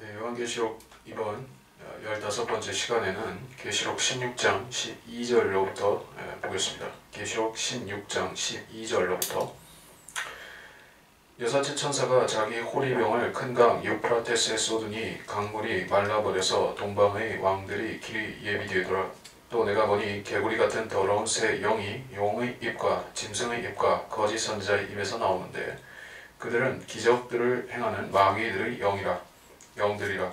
네, 요한계시록 이번 15번째 시간에는 계시록 16장 12절로부터 보겠습니다. 계시록 16장 12절로부터 여사칠 천사가 자기 호리병을 큰 강 유프라테스에 쏟으니 강물이 말라버려서 동방의 왕들이 길이 예비되더라. 또 내가 보니 개구리 같은 더러운 새 영이 용의 입과 짐승의 입과 거짓 선지자의 입에서 나오는데 그들은 기적들을 행하는 마귀들의 영들이라.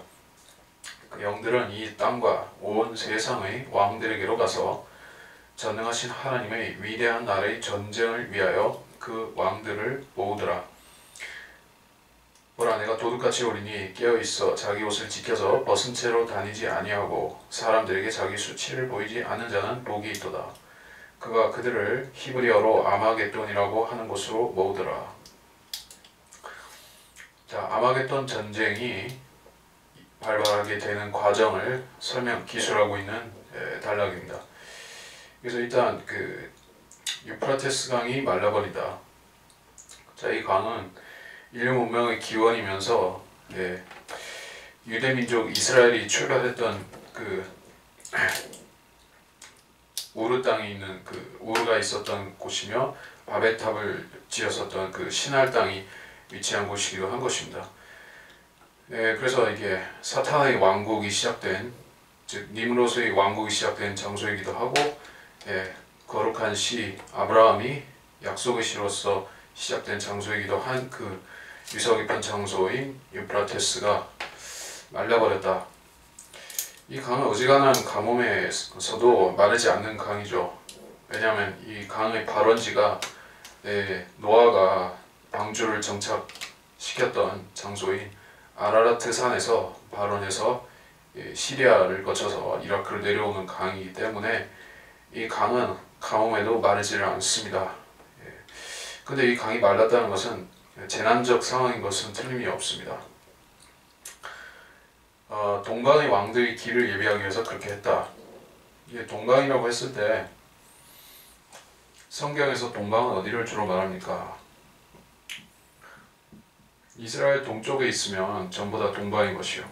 그 영들은 이 땅과 온 세상의 왕들에게로 가서 전능하신 하나님의 위대한 나라의 전쟁을 위하여 그 왕들을 모으더라. 보라, 내가 도둑같이 오리니 깨어있어 자기 옷을 지켜서 벗은 채로 다니지 아니하고 사람들에게 자기 수치를 보이지 않는 자는 복이 있도다. 그가 그들을 히브리어로 아마겟돈이라고 하는 곳으로 모으더라. 자, 아마겟돈 전쟁이 발발하게 되는 과정을 기술하고 있는 단락입니다. 그래서 일단 그 유프라테스 강이 말라버리다. 자, 이 강은 인류 문명의 기원이면서 유대민족 이스라엘이 출발했던 그 우르 땅에 있는 그 우르가 있었던 곳이며 바벨탑을 지었었던 그 신할 땅이 위치한 곳이기도 한 것입니다. 그래서 이게 사탄의 왕국이 시작된, 즉 니므롯의 왕국이 시작된 장소이기도 하고, 거룩한 시 아브라함이 약속의 시로서 시작된 장소이기도 한 그 유서 깊은 장소인 유프라테스가 말라버렸다. 이 강은 어지간한 가뭄에서도 마르지 않는 강이죠. 왜냐하면 이 강의 발원지가 노아가 방주를 정착시켰던 장소인 아라라트 산에서 발원해서 시리아를 거쳐서 이라크를 내려오는 강이기 때문에 이 강은 가뭄에도 마르지를 않습니다. 근데 이 강이 말랐다는 것은 재난적 상황인 것은 틀림이 없습니다. 동방의 왕들이 길을 예비하기 위해서 그렇게 했다. 이게 동방이라고 했을 때 성경에서 동방은 어디를 주로 말합니까? 이스라엘 동쪽에 있으면 전부 다 동방인 것이요.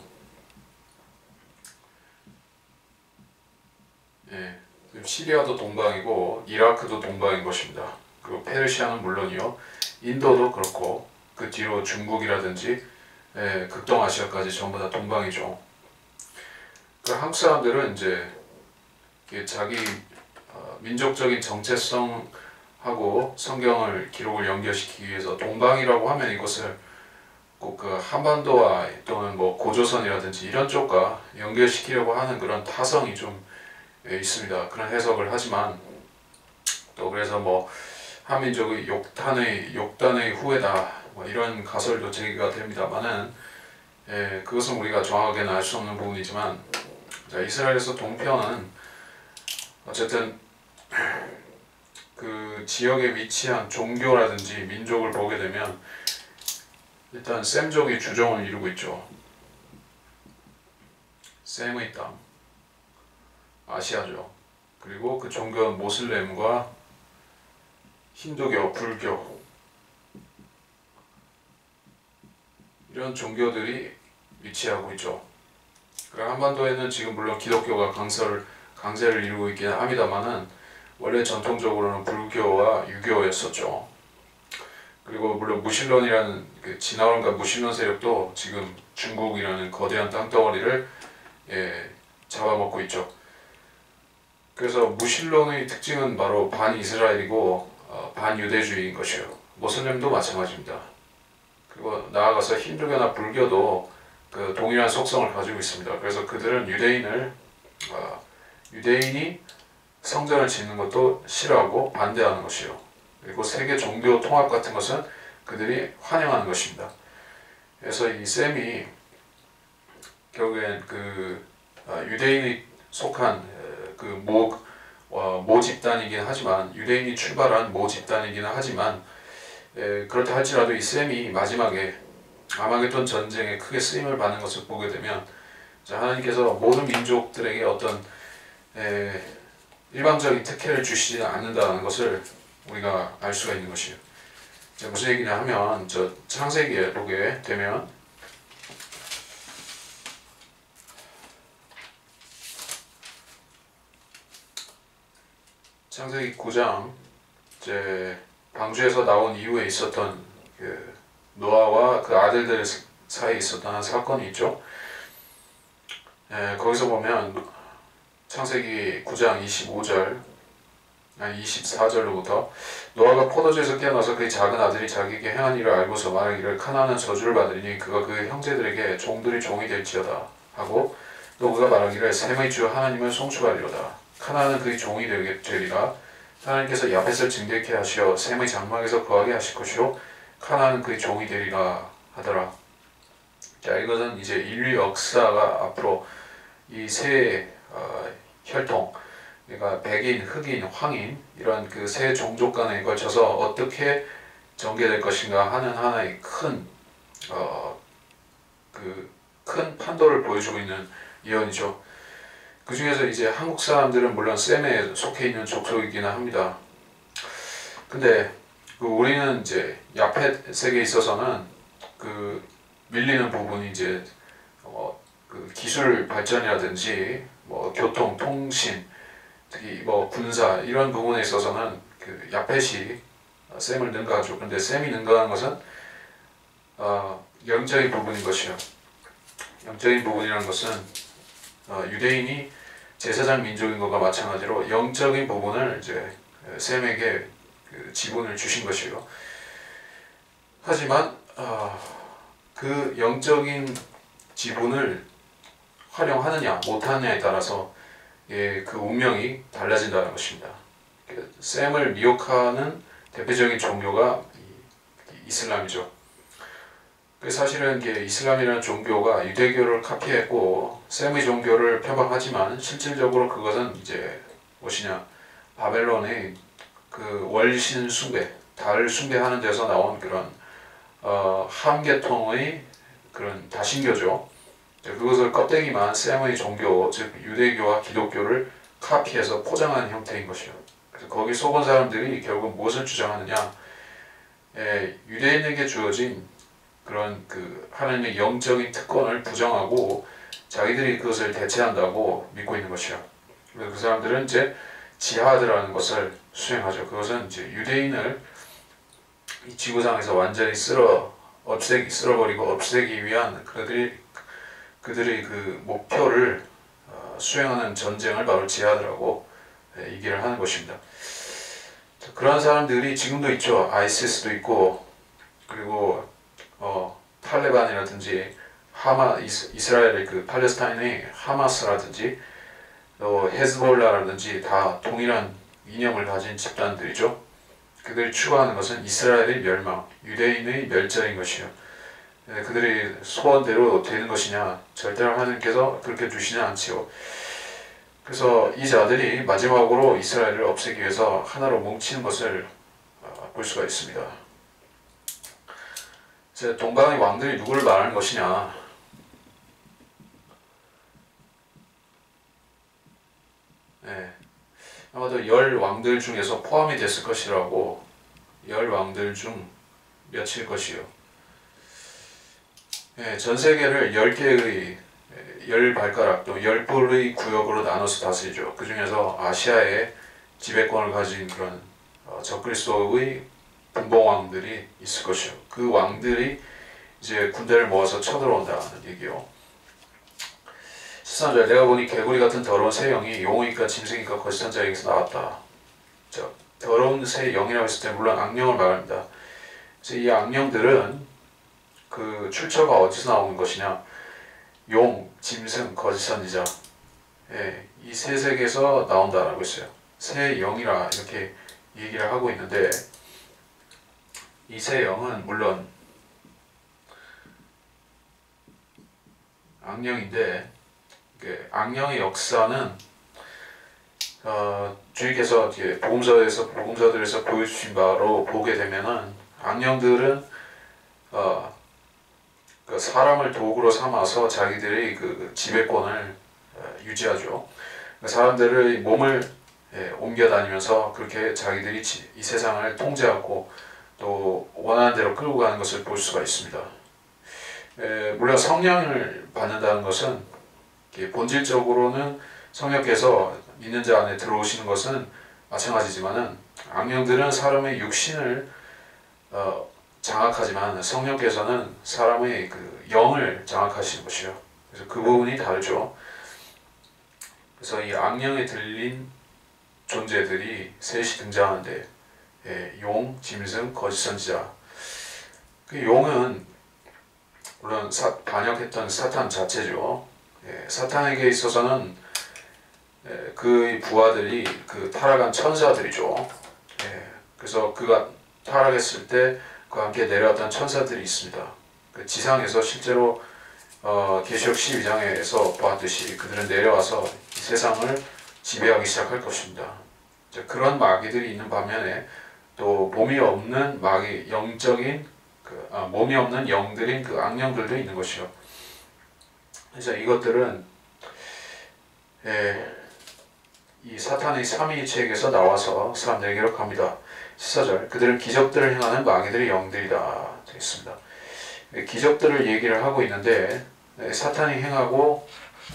시리아도 동방이고 이라크도 동방인 것입니다. 그리고 페르시아는 물론이요. 인도도 그렇고 그 뒤로 중국이라든지 극동아시아까지 전부 다 동방이죠. 그 한국 사람들은 이제 자기 민족적인 정체성하고 성경을 기록을 연결시키기 위해서 동방이라고 하면 이것을 꼭 그 한반도와 또는 뭐 고조선이라든지 이런 쪽과 연결시키려고 하는 그런 타성이 좀 있습니다. 그런 해석을 하지만 또 그래서 뭐 한민족의 욕단의 후예다 뭐 이런 가설도 제기가 됩니다만은 그것은 우리가 정확하게는 알 수 없는 부분이지만, 자, 이스라엘에서 동편은 어쨌든 그 지역에 위치한 종교라든지 민족을 보게 되면 일단 셈족이 주종을 이루고 있죠. 셈의 땅, 아시아죠. 그리고 그 종교는 모슬렘과 힌두교, 불교 이런 종교들이 위치하고 있죠. 그리고 한반도에는 지금 물론 기독교가 강세를 이루고 있긴 합니다만은 원래 전통적으로는 불교와 유교였었죠. 그리고 물론 무신론이라는 그 진화론과 무신론 세력도 지금 중국이라는 거대한 땅덩어리를 잡아먹고 있죠. 그래서 무신론의 특징은 바로 반이스라엘이고 반유대주의인 것이요. 모슬렘도 마찬가지입니다. 그리고 나아가서 힌두교나 불교도 그 동일한 속성을 가지고 있습니다. 그래서 그들은 유대인이 성전을 짓는 것도 싫어하고 반대하는 것이요. 그리고 세계 종교 통합 같은 것은 그들이 환영하는 것입니다. 그래서 이 셈이 결국엔 그 유대인이 속한 그 모 집단이긴 하지만, 유대인이 출발한 모 집단이기는 하지만, 그렇다 할지라도 이 셈이 마지막에 아마겟돈 전쟁에 크게 쓰임을 받는 것을 보게 되면, 자, 하나님께서 모든 민족들에게 어떤 일방적인 특혜를 주시지 않는다는 것을 우리가 알 수가 있는 것이에요. 무슨 얘기냐 하면, 저 창세기에 보게 되면 창세기 9장 이제 방주에서 나온 이후에 있었던 그 노아와 그 아들들 사이에 있었던 한 사건이 있죠. 거기서 보면 창세기 9장 24절로부터 노아가 포도주에서 깨어나서 그의 작은 아들이 자기에게 행한 일을 알고서 말하기를 카나안은 저주를 받으리니 그가 그 형제들에게 종들이 종이 될지어다 하고 또 그가 말하기를 셈의 주 하나님을 송축하리로다. 카나안은 그의 종이 되리라. 하나님께서 야벳을 증대케 하시어 셈의 장막에서 거하게 하실 것이요 카나안은 그의 종이 되리라 하더라. 자, 이것은 이제 인류 역사가 앞으로 이 세 혈통, 그러니까 백인, 흑인, 황인 이런 그 세 종족 간에 걸쳐서 어떻게 전개될 것인가 하는 하나의 큰 판도를 보여주고 있는 예언이죠. 그 중에서 이제 한국 사람들은 물론 셈에 속해 있는 족속이기는 합니다. 근데 우리는 이제 야펫에게 있어서는 그 밀리는 부분이 이제 그 기술 발전이라든지 뭐 교통, 통신, 특히 뭐 군사 이런 부분에 있어서는 그 야펫이 셈을 능가하죠. 근데 셈이 능가하는 것은 영적인 부분인 것이요. 영적인 부분이라는 것은 유대인이 제사장 민족인 것과 마찬가지로 영적인 부분을 이제 셈에게 그 지분을 주신 것이요. 하지만 그 영적인 지분을 활용하느냐 못하느냐에 따라서 그 운명이 달라진다는 것입니다. 셈을 미혹하는 대표적인 종교가 이슬람이죠. 사실은 이슬람이라는 종교가 유대교를 카피했고 셈의 종교를 표방하지만 실질적으로 그것은 이제 무엇이냐, 바벨론의 그 월신 숭배, 달 숭배하는 데서 나온 그런 함계통의 그런 다신교죠. 그것을 껍데기만 셈의 종교, 즉 유대교와 기독교를 카피해서 포장한 형태인 것이요. 그래서 거기 속은 사람들이 결국 무엇을 주장하느냐, 유대인에게 주어진 그런 그 하나님의 영적인 특권을 부정하고 자기들이 그것을 대체한다고 믿고 있는 것이요. 그래서 그 사람들은 이제 지하드라는 것을 수행하죠. 그것은 이제 유대인을 이 지구상에서 완전히 쓸어버리고 없애기 위한 그들의 그 목표를 수행하는 전쟁을 바로 지하드라고 얘기를 하는 것입니다. 그러한 사람들이 지금도 있죠. 아이시스도 있고, 그리고 탈레반이라든지 이스라엘의 그 팔레스타인의 하마스라든지 또 헤즈볼라라든지 다 동일한 이념을 가진 집단들이죠. 그들이 추구하는 것은 이스라엘의 멸망, 유대인의 멸절인 것이요. 그들이 소원대로 되는 것이냐, 절대로 하나님께서 그렇게 주시지 않지요. 그래서 이 자들이 마지막으로 이스라엘을 없애기 위해서 하나로 뭉치는 것을 볼 수가 있습니다. 동방의 왕들이 누구를 말하는 것이냐, 아마도 10왕들 중에서 포함이 됐을 것이라고, 10왕들 중 몇일 것이요. 전 세계를 10개의 10발가락 또 10불의 구역으로 나눠서 다스리죠. 그 중에서 아시아에 지배권을 가진 그런 적그리스도의 분봉왕들이 있을 것이요. 그 왕들이 이제 군대를 모아서 쳐들어온다는 얘기요. 13절, 내가 보니 개구리 같은 더러운 새 영이 용이니까 짐승이니까 거짓한 자에게서 나왔다. 자, 더러운 새 영이라고 했을 때 물론 악령을 말합니다. 그래서 이 악령들은 그 출처가 어디서 나오는 것이냐, 용, 짐승, 거짓 선지자, 이 세 세계에서 나온다라고 했어요. 새 영이라 이렇게 얘기를 하고 있는데, 이 새 영은 물론 악령인데, 악령의 역사는 주님께서 복음서들에서 보여주신 바로 보게 되면은 악령들은 그 사람을 도구로 삼아서 자기들의 그 지배권을 유지하죠. 사람들의 몸을 옮겨 다니면서 그렇게 자기들이 이 세상을 통제하고 또 원하는 대로 끌고 가는 것을 볼 수가 있습니다. 물론 성령을 받는다는 것은 본질적으로는 성령께서 믿는 자 안에 들어오시는 것은 마찬가지지만은 악령들은 사람의 육신을 장악하지만 성령께서는 사람의 그 영을 장악하시는 것이요. 그래서 그 부분이 다르죠. 그래서 이 악령에 들린 존재들이 셋이 등장하는데, 용, 짐승, 거짓 선지자. 그 용은 물론 반역했던 사탄 자체죠. 사탄에게 있어서는 그의 부하들이 그 타락한 천사들이죠. 그래서 그가 타락했을 때 그와 함께 내려왔던 천사들이 있습니다. 그 지상에서 실제로 계시록 12장에서 보았듯이 그들은 내려와서 이 세상을 지배하기 시작할 것입니다. 그런 마귀들이 있는 반면에 또 몸이 없는 마귀, 영적인 몸이 없는 영들인 그 악령들도 있는 것이요. 그래서 이것들은 이 사탄의 삼위일체에게서 나와서 사람들에게로 갑니다. 14절, 그들은 기적들을 행하는 마귀들의 영들이다 되어 있습니다. 기적들을 얘기를 하고 있는데 사탄이 행하고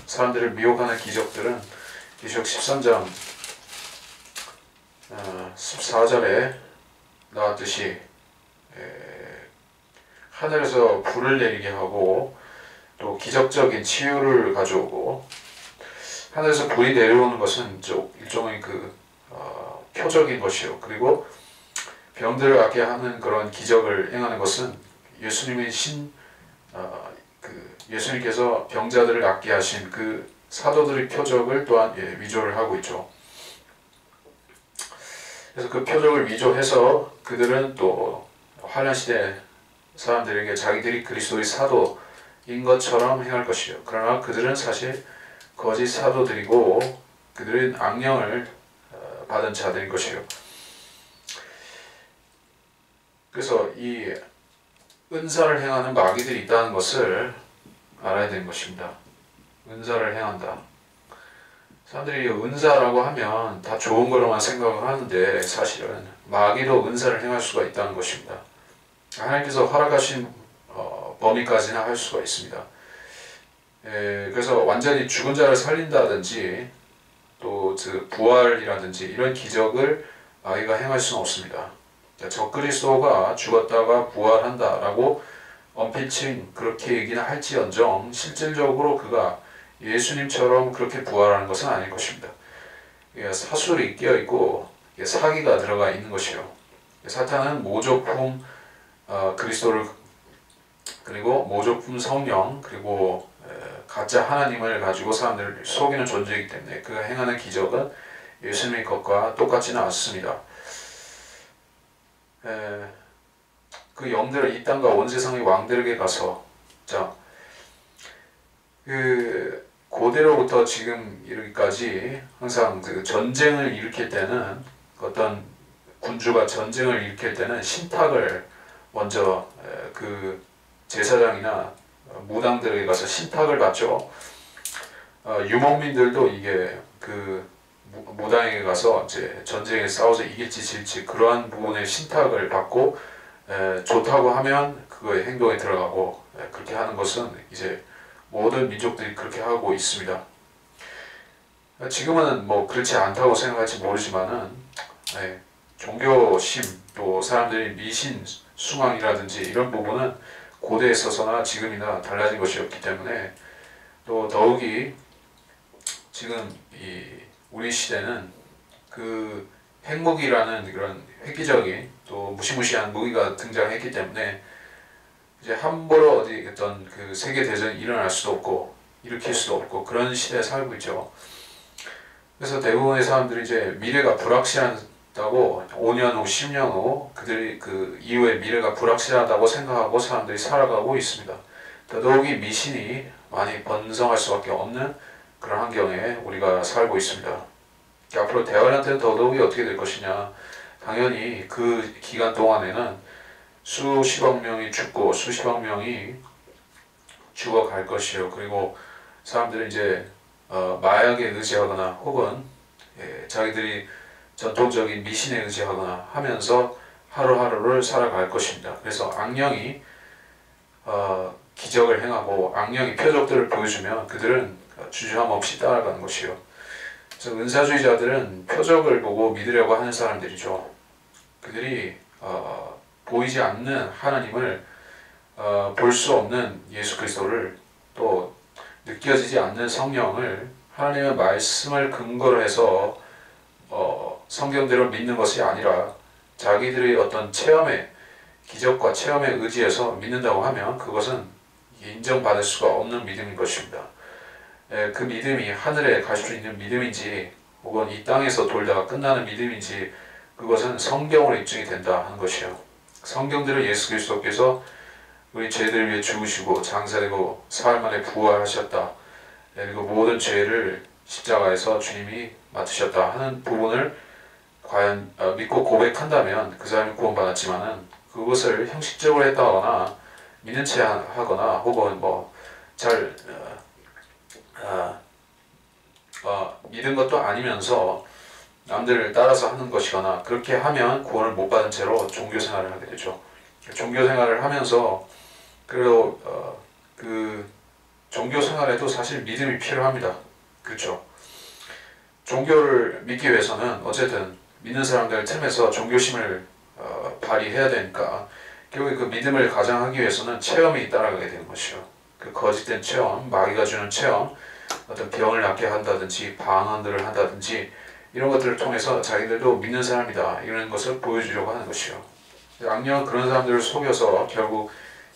사람들을 미혹하는 기적들은 계시록 13장 14절에 나왔듯이 하늘에서 불을 내리게 하고 또 기적적인 치유를 가져오고, 하늘에서 불이 내려오는 것은 일종의 표적인 것이요. 그리고 병들을 낫게 하는 그런 기적을 행하는 것은 예수님의 예수님께서 병자들을 낫게 하신 그 사도들의 표적을 또한 위조를 하고 있죠. 그래서 그 표적을 위조해서 그들은 또 환란 시대 사람들에게 자기들이 그리스도의 사도인 것처럼 행할 것이요. 그러나 그들은 사실 거짓 사도들이고 그들은 악령을 받은 자들인 것이요. 그래서 이 은사를 행하는 마귀들이 있다는 것을 알아야 되는 것입니다. 은사를 행한다. 사람들이 은사라고 하면 다 좋은 거로만 생각을 하는데 사실은 마귀도 은사를 행할 수가 있다는 것입니다. 하나님께서 허락하신 범위까지는 할 수가 있습니다. 그래서 완전히 죽은 자를 살린다든지 또 부활이라든지 이런 기적을 마귀가 행할 수는 없습니다. 적그리스도가 죽었다가 부활한다라고 언필칭 그렇게 얘기는 할지언정 실질적으로 그가 예수님처럼 그렇게 부활하는 것은 아닐 것입니다. 사술이 끼어있고 사기가 들어가 있는 것이요. 사탄은 모조품 그리스도를 그리고 모조품 성령 그리고 가짜 하나님을 가지고 사람들을 속이는 존재이기 때문에 그가 행하는 기적은 예수님의 것과 똑같지는 않습니다. 그 영들을 이 땅과 온 세상의 왕들에게 가서 고대로부터 지금 이르기까지 항상 전쟁을 일으킬 때는 어떤 군주가 전쟁을 일으킬 때는 신탁을 먼저 그 제사장이나 무당들에게 가서 신탁을 받죠. 유목민들도 이게 그 무당에게 가서 이제 전쟁에 싸워서 이길지 질지 그러한 부분의 신탁을 받고 좋다고 하면 그거의 행동에 들어가고 그렇게 하는 것은 이제 모든 민족들이 그렇게 하고 있습니다. 지금은 뭐 그렇지 않다고 생각할지 모르지만은 종교심 또 사람들이 미신 수망이라든지 이런 부분은 고대에 있어서나 지금이나 달라진 것이 없기 때문에 또 더욱이 지금 우리 시대는 그 핵무기라는 그런 획기적인 또 무시무시한 무기가 등장했기 때문에 이제 함부로 어디 어떤 그 세계 대전이 일어날 수도 없고 일으킬 수도 없고 그런 시대에 살고 있죠. 그래서 대부분의 사람들이 이제 미래가 불확실하다고 5년 후, 10년 후 그들이 그 이후의 미래가 불확실하다고 생각하고 사람들이 살아가고 있습니다. 더더욱이 미신이 많이 번성할 수밖에 없는 그런 환경에 우리가 살고 있습니다. 앞으로 대환란 때는 더더욱이 어떻게 될 것이냐. 당연히 그 기간 동안에는 수십억 명이 죽고 수십억 명이 죽어갈 것이요. 그리고 사람들은 이제 마약에 의지하거나 혹은 자기들이 전통적인 미신에 의지하거나 하면서 하루하루를 살아갈 것입니다. 그래서 악령이 기적을 행하고 악령이 표적들을 보여주면 그들은 주저함 없이 따라가는 것이요. 그래서 은사주의자들은 표적을 보고 믿으려고 하는 사람들이죠. 그들이 보이지 않는 하나님을 볼 수 없는 예수 그리스도를 또 느껴지지 않는 성령을 하나님의 말씀을 근거로 해서 성경대로 믿는 것이 아니라 자기들의 어떤 체험에 기적과 체험에 의지해서 믿는다고 하면 그것은 인정받을 수가 없는 믿음인 것입니다. 그 믿음이 하늘에 갈 수 있는 믿음인지 혹은 이 땅에서 돌다가 끝나는 믿음인지 그것은 성경으로 입증이 된다 하는 것이요. 성경대로 예수 그리스도께서 우리 죄들 위해 죽으시고 장사되고 사흘 만에 부활하셨다. 그리고 모든 죄를 십자가에서 주님이 맡으셨다 하는 부분을 과연 믿고 고백한다면 그 사람이 구원받았지만은 그것을 형식적으로 했다거나 믿는 채 하거나 혹은 잘 믿은 것도 아니면서 남들을 따라서 하는 것이거나 그렇게 하면 구원을 못 받은 채로 종교생활을 하게 되죠. 종교생활을 하면서 그리고 그 종교생활에도 사실 믿음이 필요합니다. 그렇죠? 종교를 믿기 위해서는 어쨌든 믿는 사람들 틈에서 종교심을 발휘해야 되니까 결국에 그 믿음을 가장하기 위해서는 체험이 따라가게 되는 것이요. 그 거짓된 체험, 마귀가 주는 체험, 어떤 병을 낫게 한다든지 방언들을 한다든지 이런 것들을 통해서 자기들도 믿는 사람이다 이런 것을 보여주려고 하는 것이요. 악령은 그런 사람들을 속여서 결국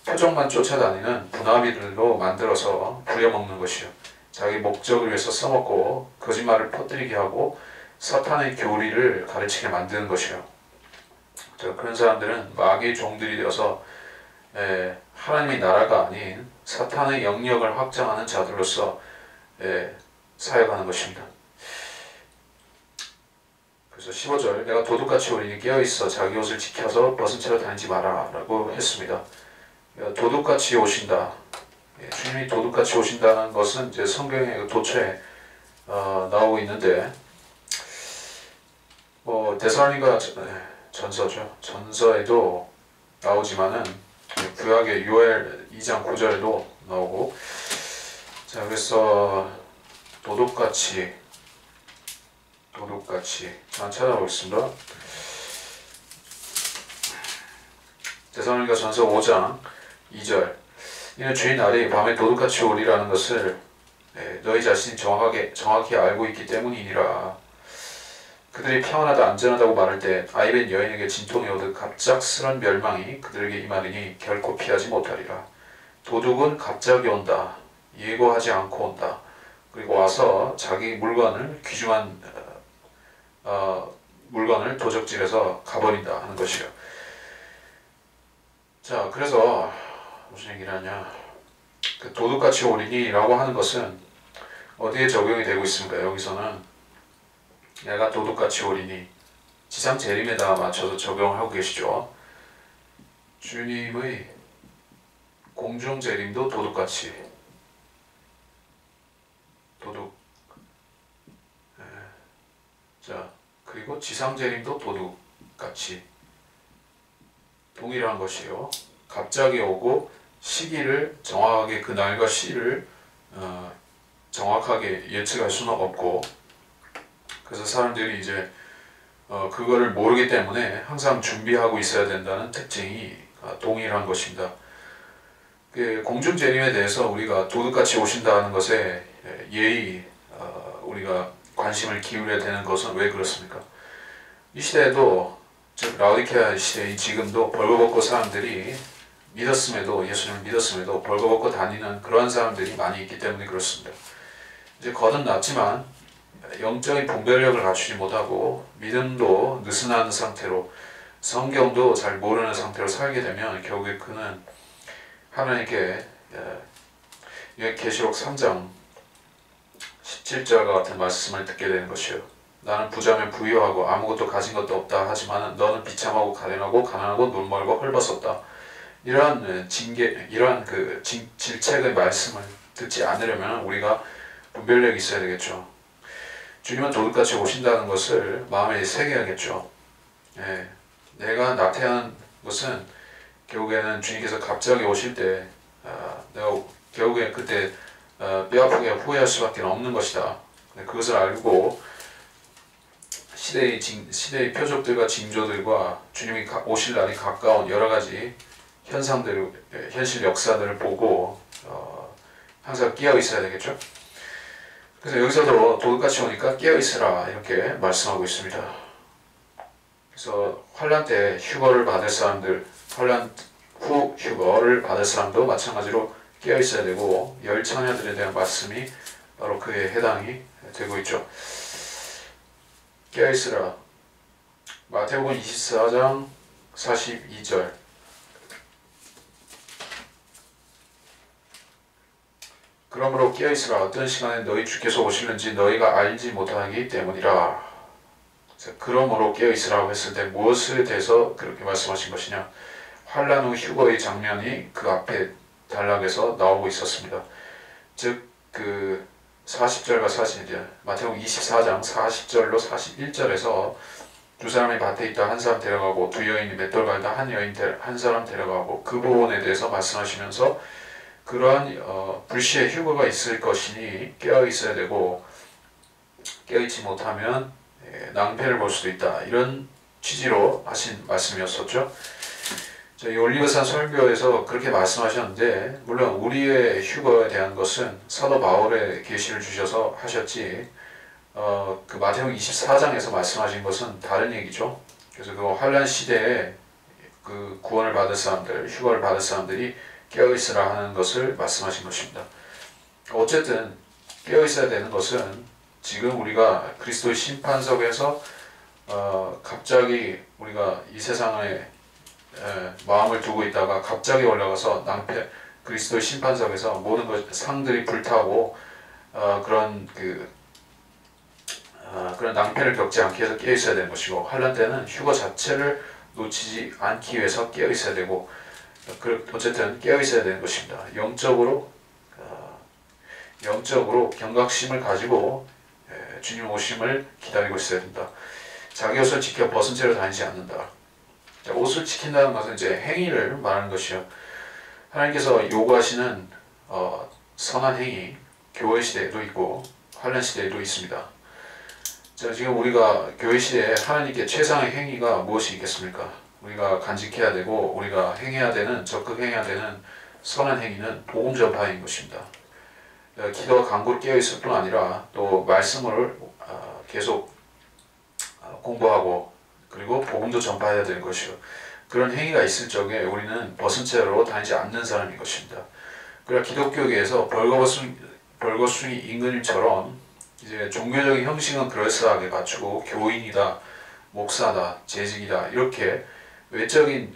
표적만 쫓아다니는 분화비들로 만들어서 부려먹는 것이요. 자기 목적을 위해서 써먹고 거짓말을 퍼뜨리게 하고 사탄의 교리를 가르치게 만드는 것이요. 그런 사람들은 마귀의 종들이 되어서 하나님의 나라가 아닌 사탄의 영역을 확장하는 자들로서 사역하는 것입니다. 그래서 15절 내가 도둑같이 우리니 깨어있어 자기 옷을 지켜서 벗은 채로 다니지 마라 라고 했습니다. 도둑같이 오신다. 주님이 도둑같이 오신다는 것은 이제 성경의 도처에 나오고 있는데 데살로니가 전서죠. 전서에도 나오지만은 구약의 요엘 2장 9절에도 나오고 자 그래서 도둑같이 전 찾아보겠습니다. 데살로니가 전서 5장 2절 이는 주의 날이 밤에 도둑같이 오리라는 것을 너희 자신이 정확히 알고 있기 때문이니라. 그들이 평안하다 안전하다고 말할 때 아이벤 여인에게 진통이 오듯 갑작스런 멸망이 그들에게 임하리니 결코 피하지 못하리라. 도둑은 갑자기 온다. 예고하지 않고 온다. 그리고 와서 자기 물건을 귀중한 물건을 도적질해서 가버린다 하는 것이요. 자 그래서 무슨 얘기를 하냐 그 도둑같이 오리니 라고 하는 것은 어디에 적용이 되고 있습니까? 여기서는 내가 도둑같이 오리니 지상 재림에다 맞춰서 적용하고 계시죠. 주님의 공중 재림도 도둑같이 자 그리고 지상 재림도 도둑같이 동일한 것이요. 갑자기 오고 시기를 정확하게 그 날과 시를 정확하게 예측할 수는 없고 그래서 사람들이 이제 그거를 모르기 때문에 항상 준비하고 있어야 된다는 특징이 동일한 것입니다. 그 공중 재림에 대해서 우리가 도둑같이 오신다는 것에 예의 우리가 관심을 기울여야 되는 것은 왜 그렇습니까? 이 시대에도 즉 라오디케아 시대인 지금도 벌거벗고 사람들이 믿었음에도 예수님을 믿었음에도 벌거벗고 다니는 그러한 사람들이 많이 있기 때문에 그렇습니다. 이제 거듭났지만 영적인 분별력을 갖추지 못하고 믿음도 느슨한 상태로 성경도 잘 모르는 상태로 살게 되면 결국에 그는 하나님께 계시록 3장 17절과 같은 말씀을 듣게 되는 것이요. 나는 부자면 부유하고 아무것도 가진 것도 없다 하지만 너는 비참하고 가련하고 가난하고 눈멀고 헐벗었다. 이러한 이러한 질책의 말씀을 듣지 않으려면 우리가 분별력이 있어야 되겠죠. 주님은 도둑같이 오신다는 것을 마음에 새겨야겠죠. 내가 나태한 것은 결국에는 주님께서 갑자기 오실 때 내가 결국에 그때 뼈아프게 후회할 수밖에 없는 것이다. 그것을 알고 시대의 표적들과 징조들과 주님이 오실 날이 가까운 여러 가지 현상들, 현실 역사들을 보고 항상 깨어 있어야 되겠죠. 그래서 여기서도 도둑같이 오니까 깨어 있으라 이렇게 말씀하고 있습니다. 그래서 환란 때 휴거를 받을 사람들, 환란 후 휴거를 받을 사람도 마찬가지로 깨어 있어야 되고 열 처녀들에 대한 말씀이 바로 그에 해당이 되고 있죠. 깨어 있으라. 마태복음 24장 42절. 그러므로 깨어 있으라. 어떤 시간에 너희 주께서 오실는지 너희가 알지 못하기 때문이라. 그러므로 깨어 있으라고 했을 때 무엇에 대해서 그렇게 말씀하신 것이냐? 환란 후 휴거의 장면이 그 앞에 단락에서 나오고 있었습니다. 즉 그 40절과 41절, 마태복음 24장 40절로 41절에서 두 사람이 밭에 있다 한 사람 데려가고 두 여인이 맷돌 갈다 한 사람 데려가고 그 부분에 대해서 말씀하시면서 그러한 불시의 휴거가 있을 것이니 깨어 있어야 되고 깨어 있지 못하면 낭패를 볼 수도 있다, 이런 취지로 하신 말씀이었었죠. 이 올리브산 설교에서 그렇게 말씀하셨는데, 물론 우리의 휴거에 대한 것은 사도 바울의 계시를 주셔서 하셨지, 그 마태복음 24장에서 말씀하신 것은 다른 얘기죠. 그래서 그 환란 시대에 그 구원을 받을 사람들, 휴거를 받을 사람들이 깨어 있으라 하는 것을 말씀하신 것입니다. 어쨌든 깨어 있어야 되는 것은 지금 우리가 그리스도의 심판석에서 갑자기 우리가 이 세상에 마음을 두고 있다가 갑자기 올라가서 그리스도의 심판석에서 모든 상들이 불타고 그런 낭패를 겪지 않기 위해서 깨어 있어야 되는 것이고, 환란 때는 휴거 자체를 놓치지 않기 위해서 깨어 있어야 되고, 어쨌든 깨어 있어야 되는 것입니다. 영적으로 경각심을 가지고 주님 오심을 기다리고 있어야 된다. 자기 옷을 지켜 벗은 채로 다니지 않는다. 옷을 지킨다는 것은 이제 행위를 말하는 것이요. 하나님께서 요구하시는 선한 행위, 교회 시대에도 있고 환란 시대에도 있습니다. 자, 지금 우리가 교회 시대에 하나님께 최상의 행위가 무엇이 있겠습니까? 우리가 간직해야 되고 우리가 적극 행해야 되는 선한 행위는 복음 전파인 것입니다. 기도와 간구를 깨어 있을 뿐 아니라 또 말씀을 계속 공부하고 그리고 복음도 전파해야 되는 것이요. 그런 행위가 있을 적에 우리는 벗은 채로 다니지 않는 사람인 것입니다. 그러나 기독교계에서 벌거숭이 임금님처럼 이제 종교적인 형식은 그럴싸하게 갖추고 교인이다, 목사다, 재직이다, 이렇게 외적인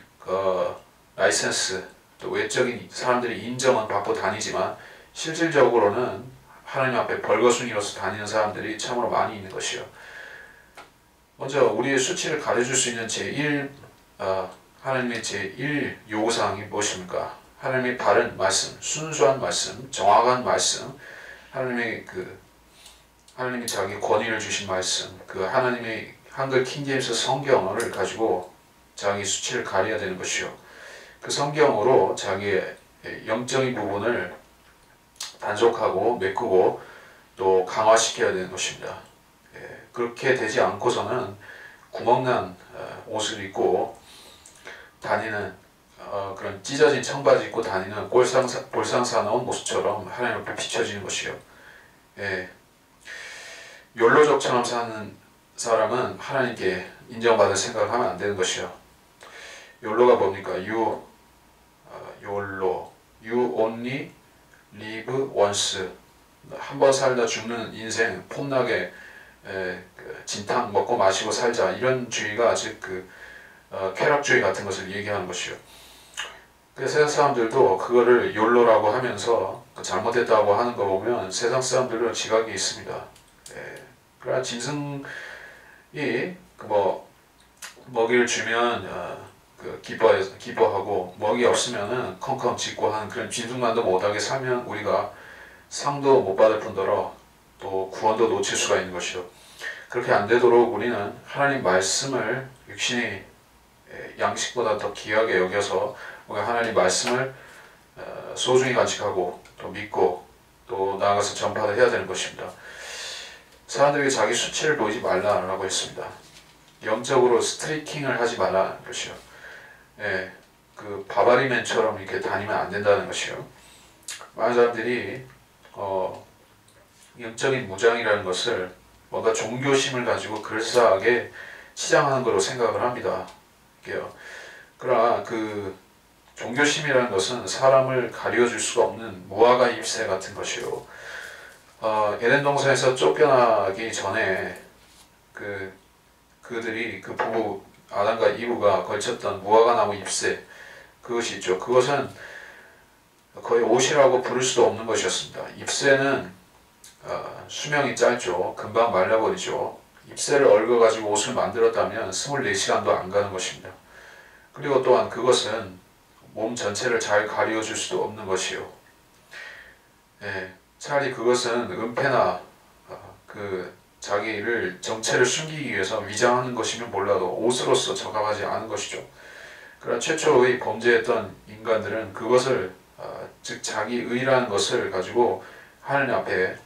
라이센스, 또 외적인 사람들이 인정은 받고 다니지만 실질적으로는 하나님 앞에 벌거숭이로서 다니는 사람들이 참으로 많이 있는 것이요. 먼저 우리의 수치를 가려줄 수 있는 하나님의 제1 요구사항이 무엇입니까? 하나님의 바른 말씀, 순수한 말씀, 정확한 말씀, 하나님이 자기 권위를 주신 말씀, 그 하나님의 한글 킹제임스 성경을 가지고 자기 수치를 가려야 되는 것이요. 그 성경으로 자기의 영적인 부분을 단속하고 메꾸고 또 강화시켜야 되는 것입니다. 그렇게 되지 않고서는 구멍난 옷을 입고 다니는 그런 찢어진 청바지 입고 다니는 볼상사나운 모습처럼 하나님 앞에 비춰지는 것이요. 욜로족처럼 사는 사람은 하나님께 인정받을 생각을 하면 안 되는 것이요. 욜로가 뭡니까? You only live once. 한 번 살다 죽는 인생, 폼나게 진탕 먹고 마시고 살자, 이런 주의가 즉 쾌락주의 같은 것을 얘기하는 것이요. 그래서 세상 사람들도 그거를 욜로라고 하면서 잘못했다고 하는 거 보면 세상 사람들은 지각이 있습니다. 그러나 짐승이 먹이를 주면 기뻐하고 먹이 없으면은 컹컹 짖고 하는 그런 짐승만도 못하게 살면 우리가 상도 못 받을 뿐더러 또 구원도 놓칠 수가 있는 것이요. 그렇게 안 되도록 우리는 하나님 말씀을 육신의 양식보다 더 귀하게 여겨서 우리가 하나님 말씀을 소중히 간직하고 또 믿고 또 나아가서 전파를 해야 되는 것입니다. 사람들에게 자기 수치를 보이지 말라라고 했습니다. 영적으로 스트리킹을 하지 말라는 것이요. 예, 그 바바리맨처럼 이렇게 다니면 안 된다는 것이요. 많은 사람들이 영적인 무장이라는 것을 뭔가 종교심을 가지고 그럴싸하게 치장하는 것으로 생각을 합니다. 그러나 그 종교심이라는 것은 사람을 가려줄 수가 없는 무화과 잎새 같은 것이요. 에덴 동산에서 쫓겨나기 전에 그들이 그 부부 아담과 이브가 걸쳤던 무화과 나무 잎새, 그것이 있죠. 그것은 거의 옷이라고 부를 수도 없는 것이었습니다. 잎새는 수명이 짧죠. 금방 말라버리죠. 잎새를 얽어가지고 옷을 만들었다면 24시간도 안 가는 것입니다. 그리고 또한 그것은 몸 전체를 잘 가려줄 수도 없는 것이요. 예, 차라리 그것은 은폐나 그 자기를 정체를 숨기기 위해서 위장하는 것이면 몰라도 옷으로서 적합하지 않은 것이죠. 그러나 최초의 범죄했던 인간들은 그것을 즉 자기 의라는 것을 가지고 하나님 앞에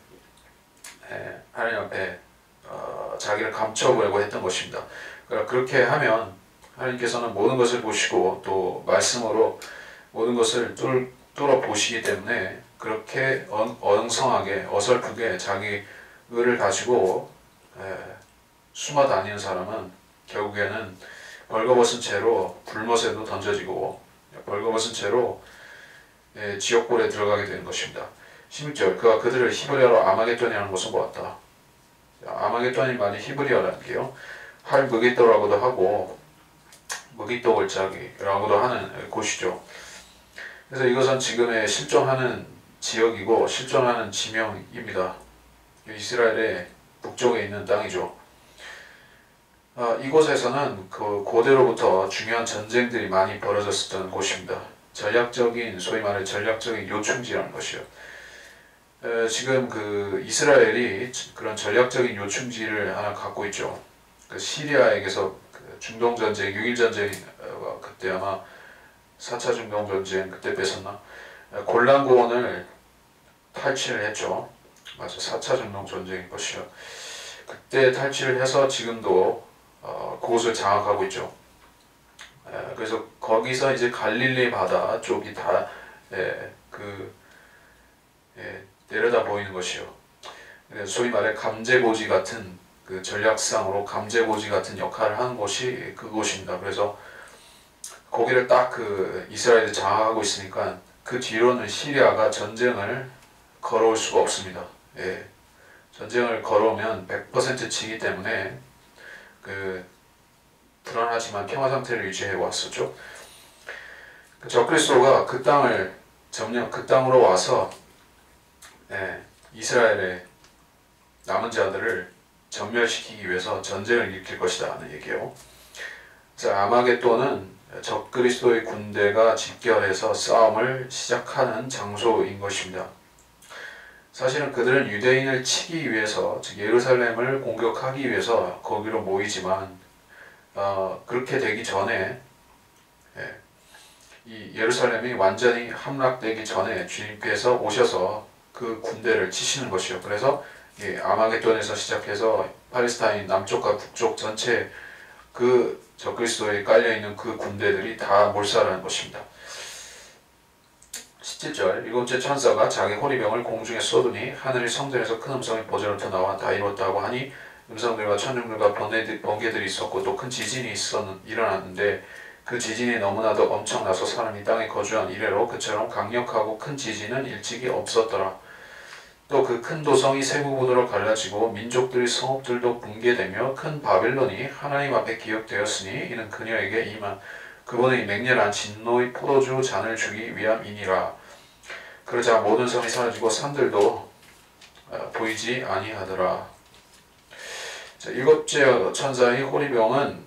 자기를 감춰보려고 했던 것입니다. 그러니까 그렇게 하면 하나님께서는 모든 것을 보시고 또 말씀으로 모든 것을 뚫어 보시기 때문에 그렇게 엉성하게 어설프게 자기 의를 가지고 숨어 다니는 사람은 결국에는 벌거벗은 채로 불못에도 던져지고 벌거벗은 채로 지옥불에 들어가게 되는 것입니다. 16절 그가 그들을 히브리어로 아마겟돈이라는 곳을 보았다. 아마겟돈이 말이 히브리어라는 게요. 할 무기또라고도 하고 무기또 골짜기라고도 하는 곳이죠. 그래서 이것은 지금의 실존하는 지역이고 실존하는 지명입니다. 이스라엘의 북쪽에 있는 땅이죠. 이곳에서는 그 고대로부터 중요한 전쟁들이 많이 벌어졌었던 곳입니다. 전략적인 소위 말해 전략적인 요충지라는 것이요. 지금 그 이스라엘이 그런 전략적인 요충지를 하나 갖고 있죠. 그 시리아에게서 그 중동전쟁, 6.1전쟁 그때 아마 4차 중동전쟁 그때 뺏었나? 골란고원을 탈취를 했죠. 맞아, 4차 중동전쟁인 것이요. 그때 탈취를 해서 지금도 그곳을 장악하고 있죠. 그래서 거기서 이제 갈릴리 바다 쪽이 다 내려다 보이는 것이요. 소위 말해 감제고지 같은 그 전략상으로 감제고지 같은 역할을 하는 곳이 그곳입니다. 그래서 거기를 딱 그 이스라엘이 장악하고 있으니까 그 뒤로는 시리아가 전쟁을 걸어올 수가 없습니다. 전쟁을 걸어오면 100% 지기 때문에 그 불안하지만 평화 상태를 유지해 왔었죠. 적그리스도가 그 땅을 그 땅으로 와서 이스라엘의 남은 자들을 전멸시키기 위해서 전쟁을 일으킬 것이다 하는 얘기예요. 그래서 아마겟돈은 적그리스도의 군대가 집결해서 싸움을 시작하는 장소인 것입니다. 사실은 그들은 유대인을 치기 위해서 즉 예루살렘을 공격하기 위해서 거기로 모이지만 그렇게 되기 전에 이 예루살렘이 완전히 함락되기 전에 주님께서 오셔서 그 군대를 치시는 것이요. 그래서 아마겟돈에서 시작해서 팔레스타인 남쪽과 북쪽 전체 그 적그리스도에 깔려있는 그 군대들이 다 몰살하는 것입니다. 17절 일곱째 천사가 자기 호리병을 공중에 쏘더니 하늘의 성전에서 큰 음성이 보좌로부터 나와 다 이뤘다고 하니 음성들과 천둥들과 번개들이 있었고 또 큰 지진이 일어났는데 그 지진이 너무나도 엄청나서 사람이 땅에 거주한 이래로 그처럼 강력하고 큰 지진은 일찍이 없었더라. 또 그 큰 도성이 세 부분으로 갈라지고 민족들의 성읍들도 붕괴되며 큰 바벨론이 하나님 앞에 기억되었으니 이는 그녀에게 임한 그분의 맹렬한 진노의 포도주 잔을 주기 위함이니라. 그러자 모든 성이 사라지고 산들도 보이지 아니하더라. 자, 일곱째 천사의 호리병은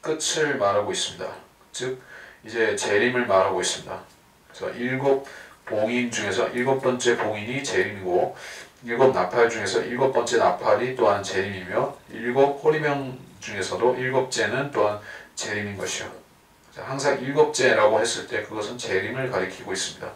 끝을 말하고 있습니다. 즉 이제 재림을 말하고 있습니다. 그래서 일곱 봉인 중에서 일곱 번째 봉인이 재림이고 일곱 나팔 중에서 일곱 번째 나팔이 또한 재림이며 일곱 호리병 중에서도 일곱째는 또한 재림인 것이요. 항상 일곱째라고 했을 때 그것은 재림을 가리키고 있습니다.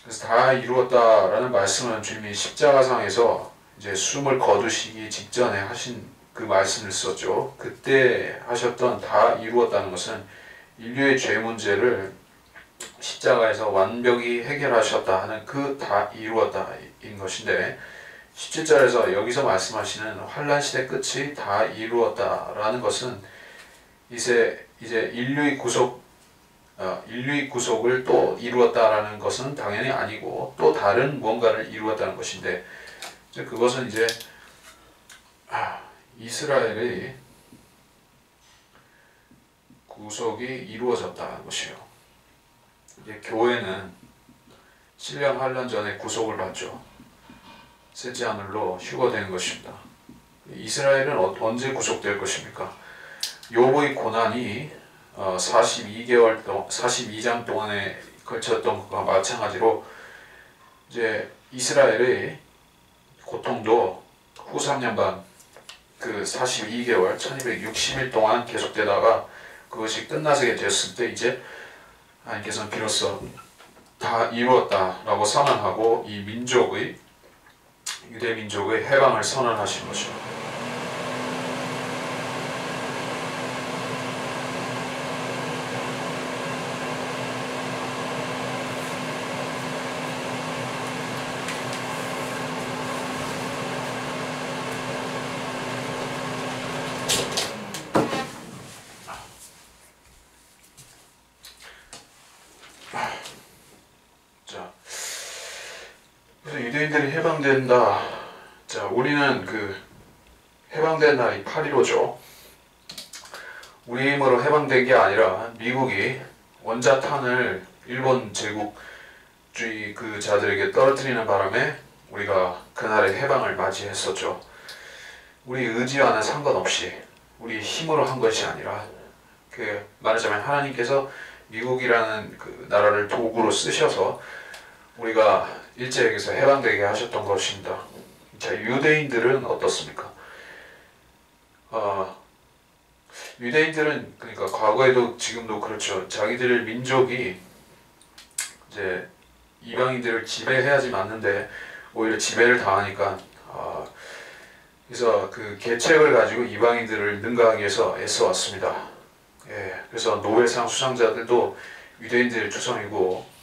그래서 다 이루었다라는 말씀은 주님이 십자가상에서 이제 숨을 거두시기 직전에 하신 그 말씀을 썼죠. 그때 하셨던 다 이루었다는 것은 인류의 죄 문제를 십자가에서 완벽히 해결하셨다 하는 그 다 이루었다인 것인데, 17절에서 여기서 말씀하시는 환란 시대 끝이 다 이루었다라는 것은 이제 인류의 구속을 또 이루었다라는 것은 당연히 아니고 또 다른 무언가를 이루었다는 것인데, 그것은 이제 이스라엘의 구속이 이루어졌다는 것이에요. 이제 교회는 7년 환란 전에 구속을 받죠. 셋째 하늘로 휴거되는 것입니다. 이스라엘은 언제 구속될 것입니까? 욥의 고난이 42장 동안에 걸쳤던 것과 마찬가지로 이제 이스라엘의 고통도 후 3년 반, 그 42개월 1260일 동안 계속되다가 그것이 끝나게 되었을 때 이제 하나님께서는 비로소 다 이루었다라고 선언하고 이 유대 민족의 해방을 선언하신 것입니다. 그래서 유대인들이 해방된다. 자, 우리는 그 해방된 날이 8.15죠. 우리 힘으로 해방된 게 아니라 미국이 원자탄을 일본 제국주의 그 자들에게 떨어뜨리는 바람에 우리가 그날의 해방을 맞이했었죠. 우리 의지와는 상관없이 우리 힘으로 한 것이 아니라, 그 말하자면 하나님께서 미국이라는 그 나라를 도구로 쓰셔서 우리가 일제에게서 해방되게 하셨던 것입니다. 자, 유대인들은 어떻습니까? 유대인들은 그러니까 과거에도 지금도 그렇죠. 자기들 민족이 이제 이방인들을 지배해야지 맞는데 오히려 지배를 당하니까, 그래서 그 계책을 가지고 이방인들을 능가하기 위해서 애써왔습니다. 예, 그래서 노벨상 수상자들도 유대인들의 조상이고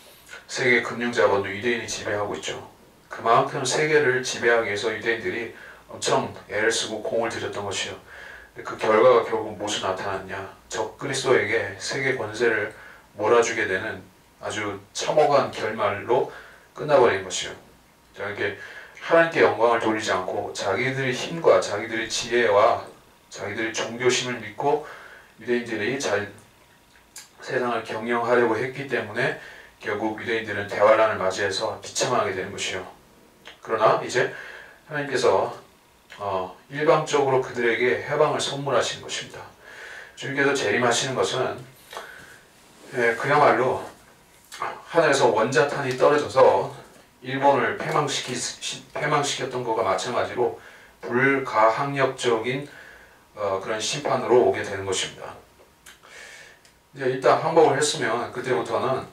세계 금융자본도 유대인이 지배하고 있죠. 그만큼 세계를 지배하기 위해서 유대인들이 엄청 애를 쓰고 공을 들였던 것이요. 그 결과가 결국 무엇이 나타났냐? 적그리스도에게 세계 권세를 몰아주게 되는 아주 참혹한 결말로 끝나버린 것이요. 자, 이렇게 하나님께 영광을 돌리지 않고 자기들의 힘과 자기들의 지혜와 자기들의 종교심을 믿고 유대인들이 세상을 경영하려고 했기 때문에 결국 유대인들은 대환란을 맞이해서 비참하게 되는 것이요. 그러나 이제 하나님께서 일방적으로 그들에게 해방을 선물하신 것입니다. 주님께서 재림하시는 것은 그야말로 하늘에서 원자탄이 떨어져서 일본을 패망시켰던 것과 마찬가지로 불가항력적인 그런 심판으로 오게 되는 것입니다. 이제 일단 항복을 했으면 그때부터는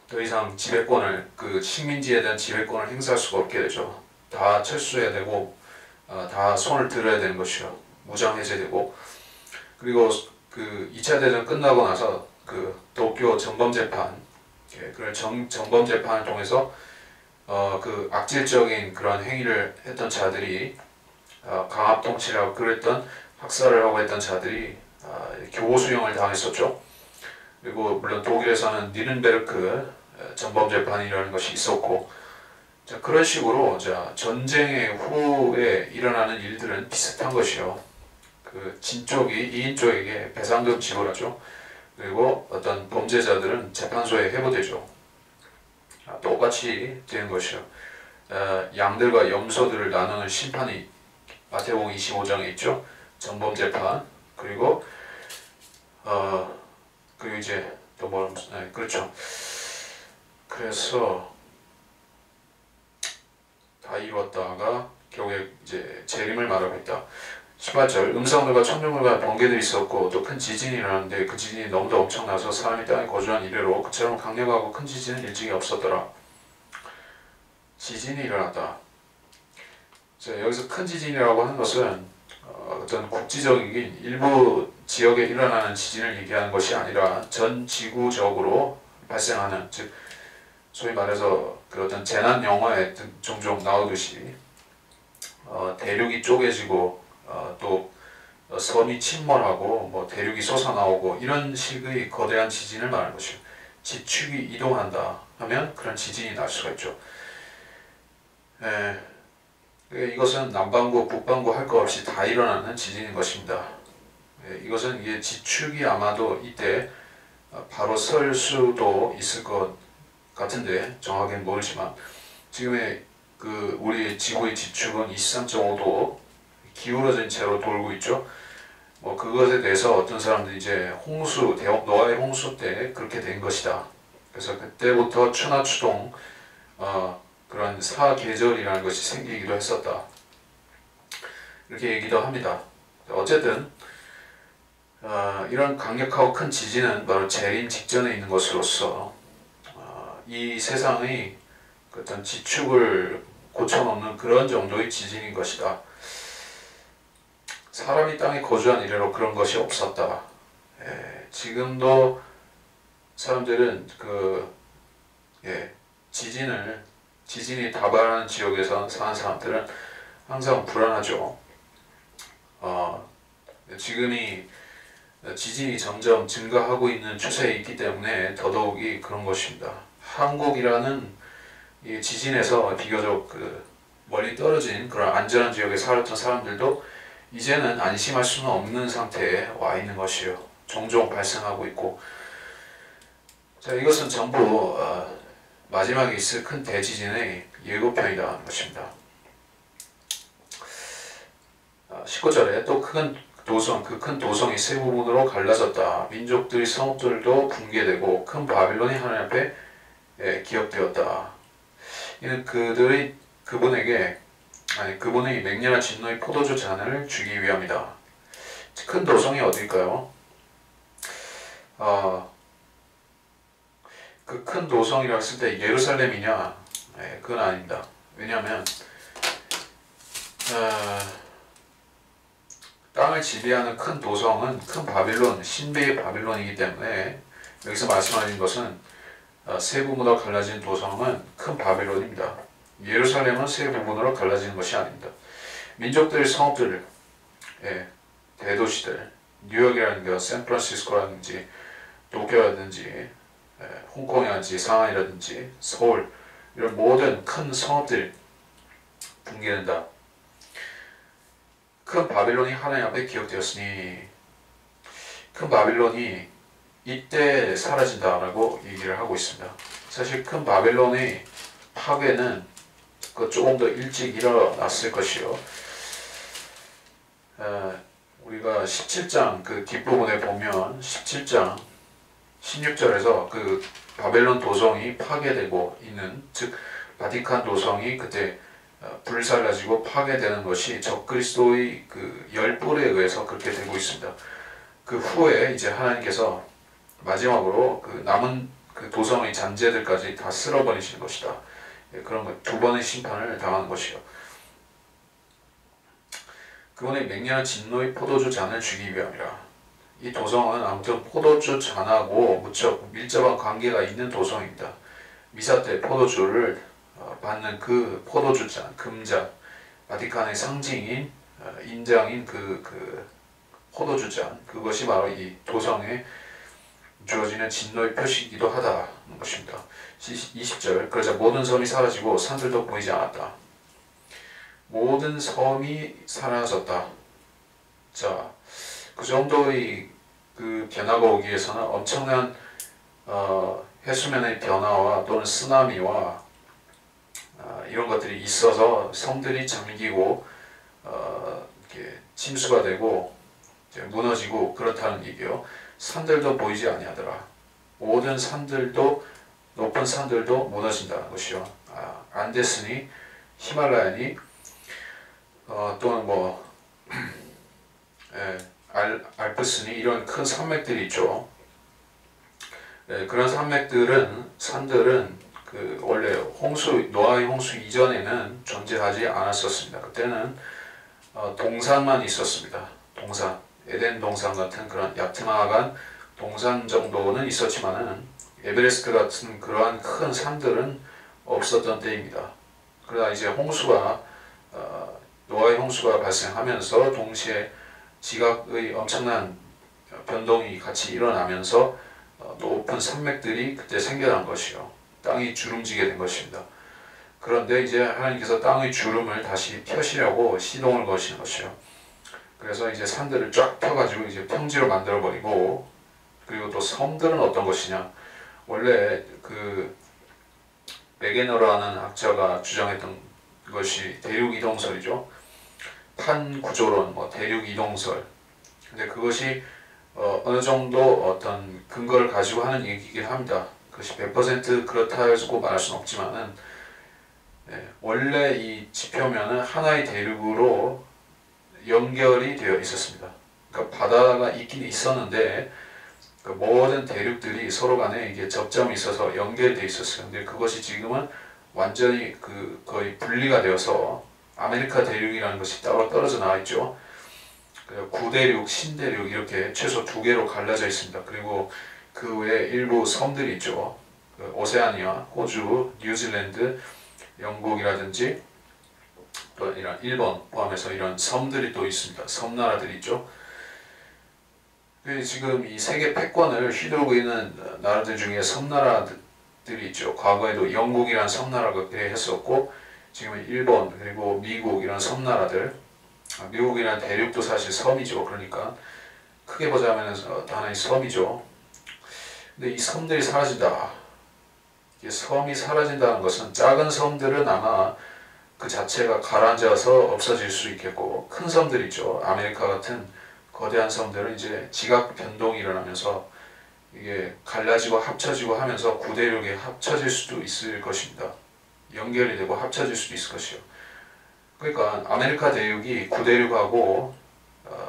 더 이상 지배권을, 그 식민지에 대한 지배권을 행사할 수가 없게 되죠. 다 철수해야 되고 다 손을 들어야 되는 것이요. 무장 해제되고, 그리고 그 2차 대전 끝나고 나서 그 도쿄 정범재판, 그런 정범재판을 통해서 그 악질적인 그런 행위를 했던 자들이, 강압통치라고 그랬던, 학살을 하고 했던 자들이 교보수용을 당했었죠. 그리고 물론 독일에서는 니른베르크 정범재판이라는 것이 있었고, 자, 그런 식으로 전쟁의 후에 일어나는 일들은 비슷한 것이요. 그 진쪽이 이인 쪽에게 배상금 지불하죠. 그리고 어떤 범죄자들은 재판소에 회부되죠. 똑같이 되는 것이요. 양들과 염소들을 나누는 심판이 마태복음 25장에 있죠. 정범재판, 그리고 이제 또 그렇죠. 그래서 다 이루었다가 결국에 이제 재림을 말하고 있다. 18절, 음성들과 천둥들과 번개들이 있었고 또 큰 지진이 일어났는데 그 지진이 너무도 엄청나서 사람이 땅에 거주한 이래로 그처럼 강력하고 큰 지진은 일찍이 없었더라. 지진이 일어났다. 자, 여기서 큰 지진이라고 하는 것은 어떤 국지적인 일부 지역에 일어나는 지진을 얘기하는 것이 아니라 전 지구적으로 발생하는, 즉 소위 말해서 그 어떤 재난 영화에 종종 나오듯이 대륙이 쪼개지고 또 섬이 침몰하고 뭐 대륙이 솟아나오고 이런 식의 거대한 지진을 말하는 것이요. 지축이 이동한다 하면 그런 지진이 날 수가 있죠. 이것은 남반구, 북반구 할 것 없이 다 일어나는 지진인 것입니다. 이것은 이게 지축이 아마도 이때 바로 설 수도 있을 것 같은데 정확히는 모르지만 지금의 그 우리 지구의 지축은 23.5도 기울어진 채로 돌고 있죠. 뭐 그것에 대해서 어떤 사람들이 이제 홍수, 노아의 홍수 때 그렇게 된 것이다. 그래서 그때부터 추나추동 그런 사계절이라는 것이 생기기도 했었다. 이렇게 얘기도 합니다. 어쨌든 이런 강력하고 큰 지진은 바로 재림 직전에 있는 것으로서 이 세상의 어떤 지축을 고쳐놓는 그런 정도의 지진인 것이다. 사람이 땅에 거주한 이래로 그런 것이 없었다. 지금도 사람들은 지진이 다발하는 지역에서 사는 사람들은 항상 불안하죠. 지진이 점점 증가하고 있는 추세에 있기 때문에 더더욱이 그런 것입니다. 한국이라는 이 지진에서 비교적 멀리 떨어진 그런 안전한 지역에 살았던 사람들도 이제는 안심할 수는 없는 상태에 와 있는 것이요. 종종 발생하고 있고, 자, 이것은 전부 마지막에 있을 큰 대지진의 예고편이다 하는 것입니다. 19절에 또 큰 도성, 그 큰 도성이 세 부분으로 갈라졌다. 민족들의 성읍들도 붕괴되고 큰 바빌론이 하나님 앞에 기억되었다. 이는 그분의 맹렬한 진노의 포도주 잔을 주기 위함이다. 큰 도성이 어딜까요? 그 큰 도성이라고 했을 때 예루살렘이냐? 그건 아닙니다. 왜냐하면 땅을 지배하는 큰 도성은 큰 바빌론, 신비의 바빌론이기 때문에 여기서 말씀하신 것은 세 부분으로 갈라진 도성은 큰 바빌론입니다. 예루살렘은 세 부분으로 갈라지는 것이 아닙니다. 민족들의 성읍들, 대도시들, 뉴욕이라는 게 샌프란시스코라든지 도쿄라든지 홍콩이라든지 상하이라든지 서울 이런 모든 큰 성읍들 붕괴된다. 큰 바빌론이 하나님 앞에 기억되었으니 큰 바빌론이 이때 사라진다라고 얘기를 하고 있습니다. 사실 큰 바빌론의 파괴는 조금 더 일찍 일어났을 것이요. 우리가 17장 그 뒷부분에 보면 17장 16절에서 그 바벨론 도성이 파괴되고 있는, 즉 바티칸 도성이 그때 불살라지고 파괴되는 것이 적그리스도의 그 열불에 의해서 그렇게 되고 있습니다. 그 후에 이제 하나님께서 마지막으로 그 남은 그 도성의 잔재들까지 다 쓸어버리시는 것이다. 그런 것, 두 번의 심판을 당하는 것이요. 그분의 맹렬한 진노의 포도주 잔을 주기 위함이라. 이 도성은 아무튼 포도주 잔하고 무척 밀접한 관계가 있는 도성입니다. 미사 때 포도주를 받는 그 포도주 잔, 금잔, 바티칸의 상징인 인장인 그 포도주 잔, 그것이 바로 이 도성에 주어지는 진노의 표시이기도 하다는 것입니다. 20절, 그러자 모든 섬이 사라지고 산들도 보이지 않았다. 모든 섬이 사라졌다. 자, 그 정도의 그 변화가 오기 위해서는 엄청난 해수면의 변화와 또는 쓰나미와 이런 것들이 있어서 섬들이 잠기고 이렇게 침수가 되고 이제 무너지고 그렇다는 얘기요. 산들도 보이지 아니하더라. 모든 산들도, 높은 산들도 무너진다는 것이요. 안데스니, 히말라야니, 또는 뭐 알프스니 이런 큰 산맥들이 있죠. 그런 산들은 원래 노아의 홍수 이전에는 존재하지 않았었습니다. 그때는 동산만 있었습니다. 동산, 에덴 동산 같은 그런 야트막한 동산 정도는 있었지만은 에베레스트 같은 그러한 큰 산들은 없었던 때입니다. 그러다 이제 노아의 홍수가 발생하면서 동시에 지각의 엄청난 변동이 같이 일어나면서 높은 산맥들이 그때 생겨난 것이요. 땅이 주름지게 된 것입니다. 그런데 이제 하나님께서 땅의 주름을 다시 펴시려고 시동을 거시는 것이요. 그래서 이제 산들을 쫙 펴가지고 이제 평지로 만들어 버리고, 그리고 또 섬들은 어떤 것이냐? 원래 메게너라는 학자가 주장했던 것이 대륙 이동설이죠. 판구조론, 대륙 이동설. 근데 그것이 어느 정도 어떤 근거를 가지고 하는 얘기이긴 합니다. 그것이 100% 그렇다고 말할 수는 없지만은, 원래 이 지표면은 하나의 대륙으로 연결이 되어 있었습니다. 그러니까 바다가 있긴 있었는데 그 모든 대륙들이 서로 간에 이게 접점이 있어서 연결되어 있었어요. 근데 그것이 지금은 완전히 거의 분리가 되어서 아메리카 대륙이라는 것이 따로 떨어져 나와 있죠. 구대륙, 신대륙 이렇게 최소 2개로 갈라져 있습니다. 그리고 그 외에 일부 섬들이 있죠. 오세아니아, 호주, 뉴질랜드, 영국이라든지 또 이런 일본 포함해서 이런 섬들이 또 있습니다. 섬나라들이 있죠. 지금 이 세계 패권을 휘두르고 있는 나라들 중에 섬나라들이 있죠. 과거에도 영국이라는 섬나라가 했었고, 지금은 일본 그리고 미국 이런 섬나라들, 미국이라는 대륙도 사실 섬이죠. 그러니까 크게 보자면 하나의 섬이죠. 근데 이 섬들이 사라진다. 섬이 사라진다는 것은 작은 섬들은 아마 그 자체가 가라앉아서 없어질 수 있겠고, 큰 섬들 있죠. 아메리카 같은 거대한 섬들은 이제 지각 변동이 일어나면서 이게 갈라지고 합쳐지고 하면서 구대륙에 합쳐질 수도 있을 것입니다. 연결이 되고 합쳐질 수도 있을 것이요. 그러니까 아메리카 대륙이 구대륙하고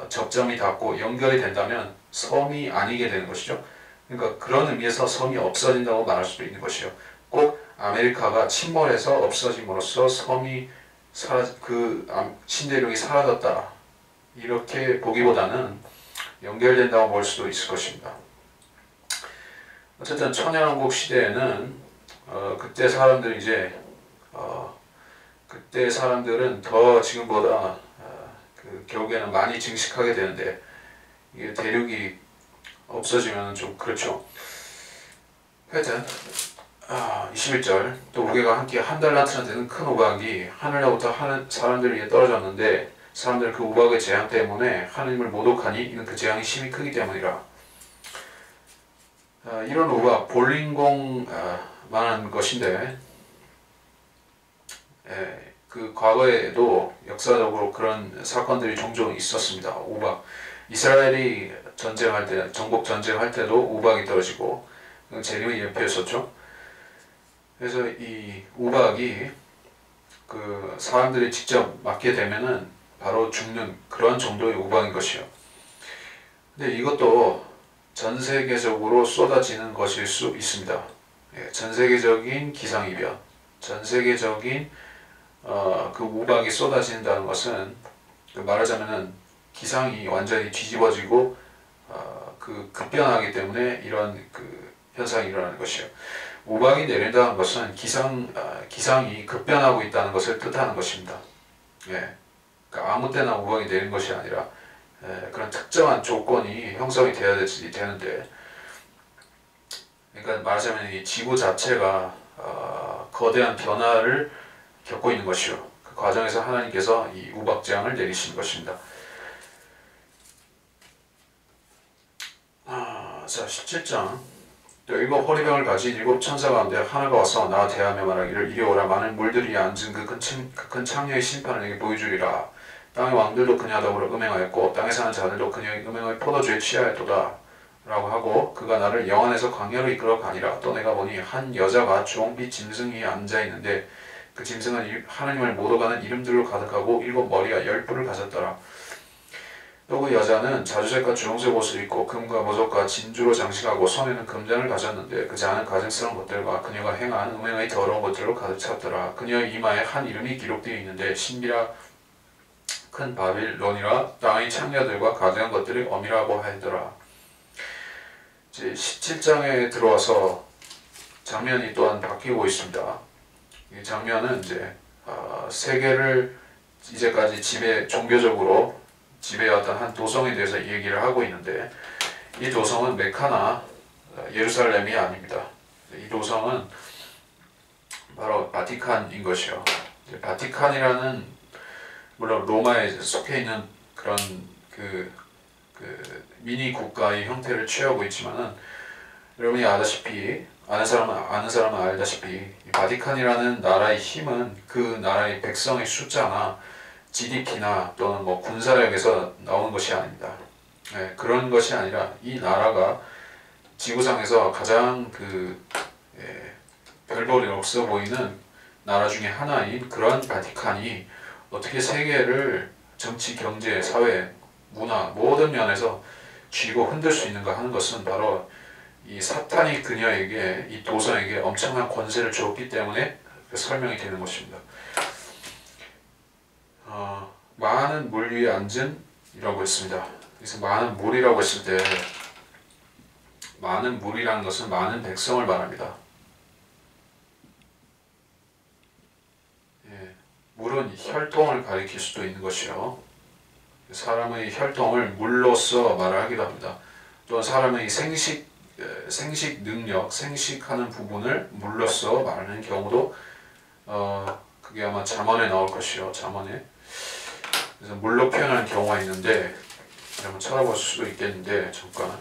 접점이 닿고 연결이 된다면 섬이 아니게 되는 것이죠. 그러니까 그런 의미에서 섬이 없어진다고 말할 수도 있는 것이요. 꼭 아메리카가 침몰해서 없어짐으로써 섬이 신대륙이 사라졌다, 이렇게 보기보다는 연결된다고 볼 수도 있을 것입니다. 어쨌든 천연왕국 시대에는 그때 사람들이 이제 그때 사람들은 더 지금보다 결국에는 많이 증식하게 되는데, 이게 대륙이 없어지면 좀 그렇죠. 하여튼 21절, 또 우리가 함께 한 달란트나 되는 큰 우박이 하늘로부터 사람들 위에 떨어졌는데 사람들은 그 우박의 재앙 때문에 하느님을 모독하니 이는 그 재앙이 심히 크기 때문이라. 이런 우박, 볼링공만한 것인데, 그 과거에도 역사적으로 그런 사건들이 종종 있었습니다. 우박, 이스라엘이 전쟁할 때, 정복 전쟁할 때도 우박이 떨어지고 재림의 예표였었죠. 그래서 이 우박이 사람들이 직접 맞게 되면은 바로 죽는 그런 정도의 우박인 것이요. 근데 이것도 전 세계적으로 쏟아지는 것일 수 있습니다. 전 세계적인 기상이변, 전 세계적인 그 우박이 쏟아진다는 것은 말하자면은 기상이 완전히 뒤집어지고 급변하기 때문에 이런 현상이 일어나는 것이요. 우박이 내린다는 것은 기상이 급변하고 있다는 것을 뜻하는 것입니다. 그러니까 아무 때나 우박이 내린 것이 아니라 그런 특정한 조건이 형성이 되어야 되는데, 그러니까 말하자면 이 지구 자체가 거대한 변화를 겪고 있는 것이요. 그 과정에서 하나님께서 이 우박재앙을 내리시는 것입니다. 자, 17장. 또 7 호리병을 가진 7 천사 가운데 하나가 와서 나와 대하며 말하기를, 이리 오라. 많은 물들이 앉은 그 큰 창녀의 심판을 내게 보여주리라. 땅의 왕들도 그녀와 더불어 음행하였고 땅에 사는 자들도 그녀의 음행의 포도주에 취하였도다 라고 하고, 그가 나를 영안에서 광야로 이끌어 가니라. 또 내가 보니 한 여자가 주홍빛 짐승 위에 앉아있는데 그 짐승은 하나님을 모독하는 이름들로 가득하고 7 머리와 10뿔을 가졌더라. 또 그 여자는 자주색과 주홍색 옷을 입고 금과 보석과 진주로 장식하고 손에는 금잔을 가졌는데 그 잔은 가증스러운 것들과 그녀가 행한 음행의 더러운 것들로 가득 찼더라. 그녀의 이마에 한 이름이 기록되어 있는데 신비라 큰 바빌론이라 땅의 창녀들과 가증한 것들이 엄이라고 하더라. 이제 17장에 들어와서 장면이 또한 바뀌고 있습니다. 이 장면은 이제 세계를 이제까지 종교적으로 지배해왔던 한 도성에 대해서 얘기를 하고 있는데, 이 도성은 메카나 예루살렘이 아닙니다. 이 도성은 바로 바티칸인 것이요. 바티칸이라는, 물론 로마에 속해 있는 그런 그 미니 국가의 형태를 취하고 있지만은, 여러분이 아다시피 아는 사람은 알다시피 이 바티칸이라는 나라의 힘은 그 나라의 백성의 숫자나 GDP나 또는 뭐 군사력에서 나오는 것이 아닙니다. 그런 것이 아니라 이 나라가 지구상에서 가장 별볼이 없어 보이는 나라 중에 하나인 그런 바티칸이 어떻게 세계를 정치, 경제, 사회, 문화 모든 면에서 쥐고 흔들 수 있는가 하는 것은 바로 이 사탄이 그녀에게, 이 도성에게 엄청난 권세를 주었기 때문에 설명이 되는 것입니다. 많은 물 위에 앉은 이라고 했습니다. 그래서 많은 물이라고 했을 때, 많은 물이라는 것은 많은 백성을 말합니다. 물은 혈통을 가리킬 수도 있는 것이요. 사람의 혈통을 물로써 말을 하기도 합니다. 또는 사람의 생식 능력, 생식하는 부분을 물로써 말하는 경우도 그게 아마 잠언에 나올 것이요. 잠언에. 그래서 물로 표현하는 경우가 있는데, 한번 찾아볼 수도 있겠는데, 잠깐.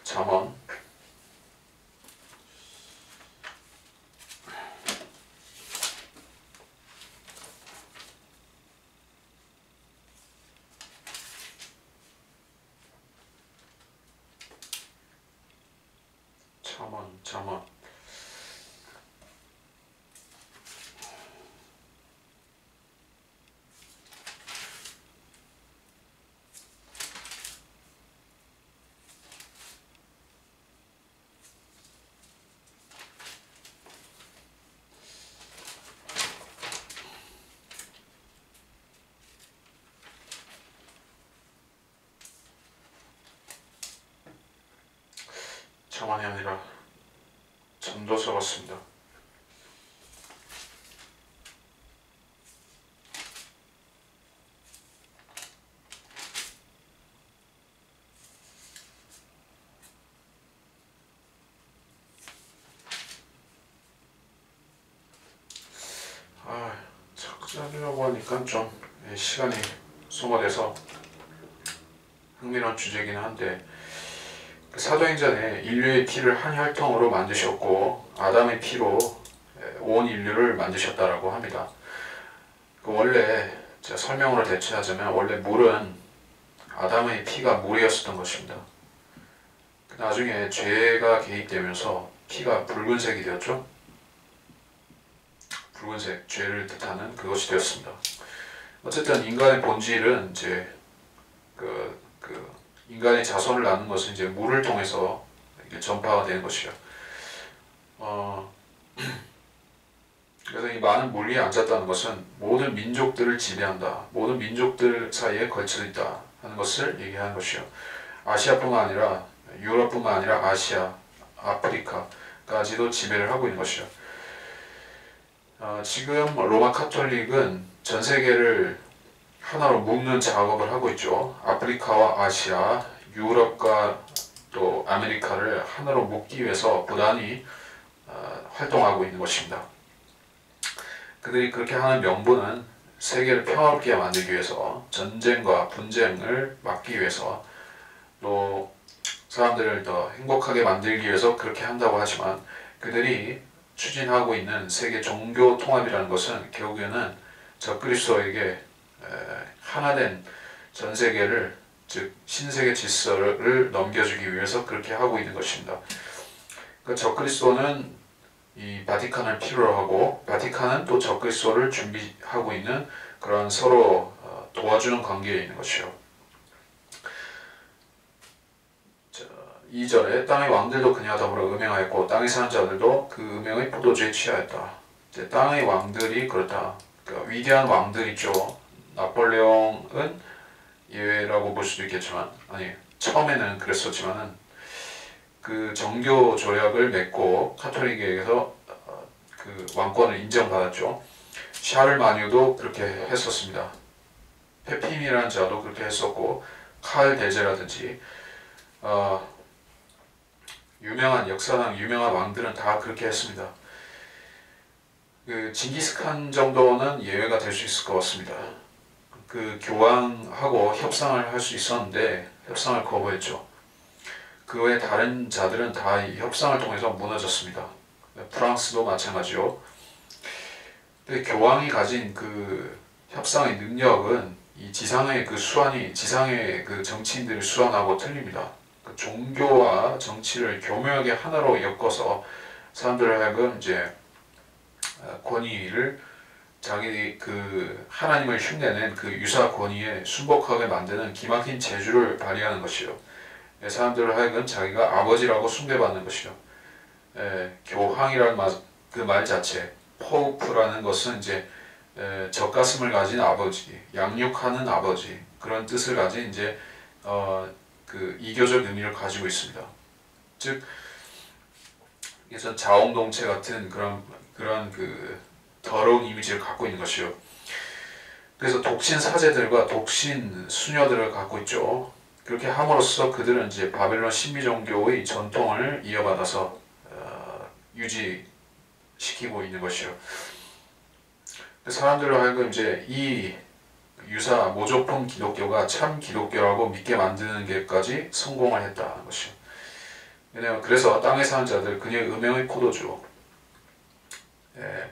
잠언. 잠언. 잠언이 아니라 전도서 같습니다. 자꾸 자르려고 하니까 좀 시간이 소모돼서 흥미로운 주제이긴 한데, 사도행전에 인류의 피를 한 혈통으로 만드셨고 아담의 피로 온 인류를 만드셨다라고 합니다. 원래 제가 설명으로 대체하자면, 원래 물은 아담의 피가 물이었었던 것입니다. 나중에 죄가 개입되면서 피가 붉은색이 되었죠. 붉은색, 죄를 뜻하는 그것이 되었습니다. 어쨌든 인간의 본질은 이제 인간의 자손을 낳는 것은 이제 물을 통해서 이렇게 전파가 되는 것이요. 그래서 이 많은 물 위에 앉았다는 것은 모든 민족들을 지배한다, 모든 민족들 사이에 걸쳐 있다 하는 것을 얘기하는 것이요. 아시아뿐만 아니라 유럽뿐만 아니라 아시아, 아프리카까지도 지배를 하고 있는 것이요. 지금 로마 카톨릭은 전 세계를 하나로 묶는 작업을 하고 있죠. 아프리카와 아시아, 유럽과 또 아메리카를 하나로 묶기 위해서 부단히 활동하고 있는 것입니다. 그들이 그렇게 하는 명분은 세계를 평화롭게 만들기 위해서, 전쟁과 분쟁을 막기 위해서, 또 사람들을 더 행복하게 만들기 위해서 그렇게 한다고 하지만, 그들이 추진하고 있는 세계 종교 통합이라는 것은 결국에는 적그리스도에게 하나된 전 세계를, 즉 신세계 질서를 넘겨주기 위해서 그렇게 하고 있는 것입니다. 그러니까 적그리스도는 이 바티칸을 필요로 하고, 바티칸은 또 적그리스도를 준비하고 있는 그런 서로 도와주는 관계에 있는 것이요. 2절에 땅의 왕들도 그녀와 더불어 음행하였고 땅에 사는 자들도 그 음행의 포도주에 취하였다. 이제 땅의 왕들이 그렇다. 그러니까 위대한 왕들 있죠. 나폴레옹은 예외라고 볼 수도 있겠지만, 아니 처음에는 그랬었지만은 그 정교 조약을 맺고 카톨릭에게서 그 왕권을 인정받았죠. 샤를마뉴도 그렇게 했었습니다. 페핀이라는 자도 그렇게 했었고, 칼 대제라든지 유명한 역사상 유명한 왕들은 다 그렇게 했습니다. 그 징기스칸 정도는 예외가 될 수 있을 것 같습니다. 그 교황하고 협상을 할 수 있었는데 협상을 거부했죠. 그 외에 다른 자들은 다 이 협상을 통해서 무너졌습니다. 프랑스도 마찬가지요. 근데 교황이 가진 그 협상의 능력은 이 지상의 그 수완이 지상의 그 정치인들의 수완하고 틀립니다. 그 종교와 정치를 교묘하게 하나로 엮어서 사람들을 하여금 이제 권위를 자기 그 하나님을 흉내낸 그 유사 권위에 순복하게 만드는 기막힌 재주를 발휘하는 것이요. 사람들을 하여금 자기가 아버지라고 숭배받는 것이요. 교황이라는 그 말 자체, 포프라는 것은 이제 젖가슴을 가진 아버지, 양육하는 아버지 그런 뜻을 가진 이제 그 이교적 의미를 가지고 있습니다. 즉, 그래서 자웅동체 같은 그런 그 더러운 이미지를 갖고 있는 것이요. 그래서 독신 사제들과 독신 수녀들을 갖고 있죠. 그렇게 함으로써 그들은 이제 바벨론 신비 종교의 전통을 이어받아서 유지시키고 있는 것이요. 사람들을 하여금 이제 이 유사 모조품 기독교가 참 기독교라고 믿게 만드는 게까지 성공을 했다는 것이요. 왜냐하면 그래서 땅에 사는 자들 그녀의 음행의 포도주,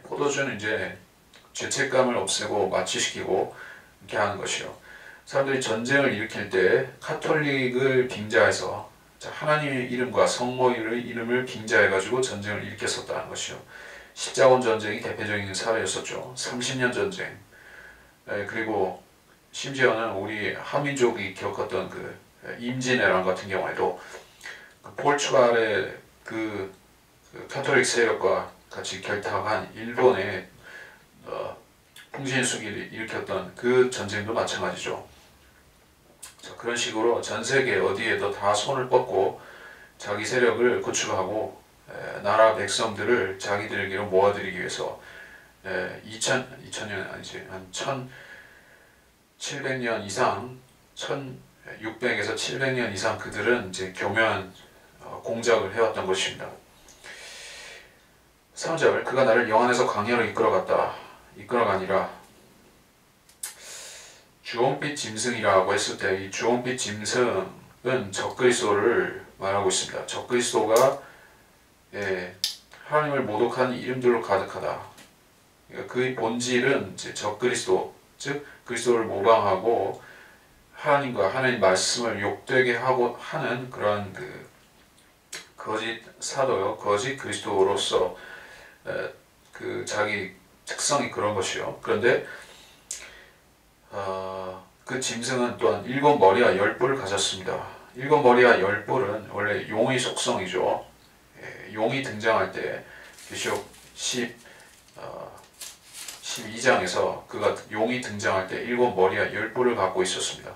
포도주는 이제 죄책감을 없애고 마취시키고 이렇게 하는 것이요. 사람들이 전쟁을 일으킬 때 카톨릭을 빙자해서 하나님의 이름과 성모의 이름을 빙자해가지고 전쟁을 일으켰었다는 것이요. 십자군 전쟁이 대표적인 사례였었죠. 30년 전쟁. 그리고 심지어는 우리 한민족이 겪었던 그 임진왜란 같은 경우에도 그 포르투갈의 그 카톨릭 세력과 같이 결탁한 일본의 풍신수기를 일으켰던 그 전쟁도 마찬가지죠. 자, 그런 식으로 전 세계 어디에도 다 손을 뻗고 자기 세력을 구축하고 나라 백성들을 자기들에게로 모아들이기 위해서 2000년 아니지 한 1700년 이상 1600에서 700년 이상 그들은 이제 교묘한 공작을 해왔던 것입니다. 3절 그가 나를 영 안에서 광야로 이끌어가니라. 주홍빛 짐승이라고 했을 때 이 주홍빛 짐승은 적그리스도를 말하고 있습니다. 적그리스도가 하나님을 모독하는 이름들로 가득하다. 그러니까 그의 본질은 이제 적그리스도, 즉 그리스도를 모방하고 하나님과 하나님 말씀을 욕되게 하고 하는 그런 그 거짓 사도요, 거짓 그리스도로서 그 자기 특성이 그런 것이요. 그런데 그 짐승은 또한 7머리와 10뿔을 가졌습니다. 7머리와 10뿔은 원래 용의 속성이죠. 용이 등장할 때 계시록 12장에서 그가 용이 등장할 때 7머리와 10뿔을 갖고 있었습니다.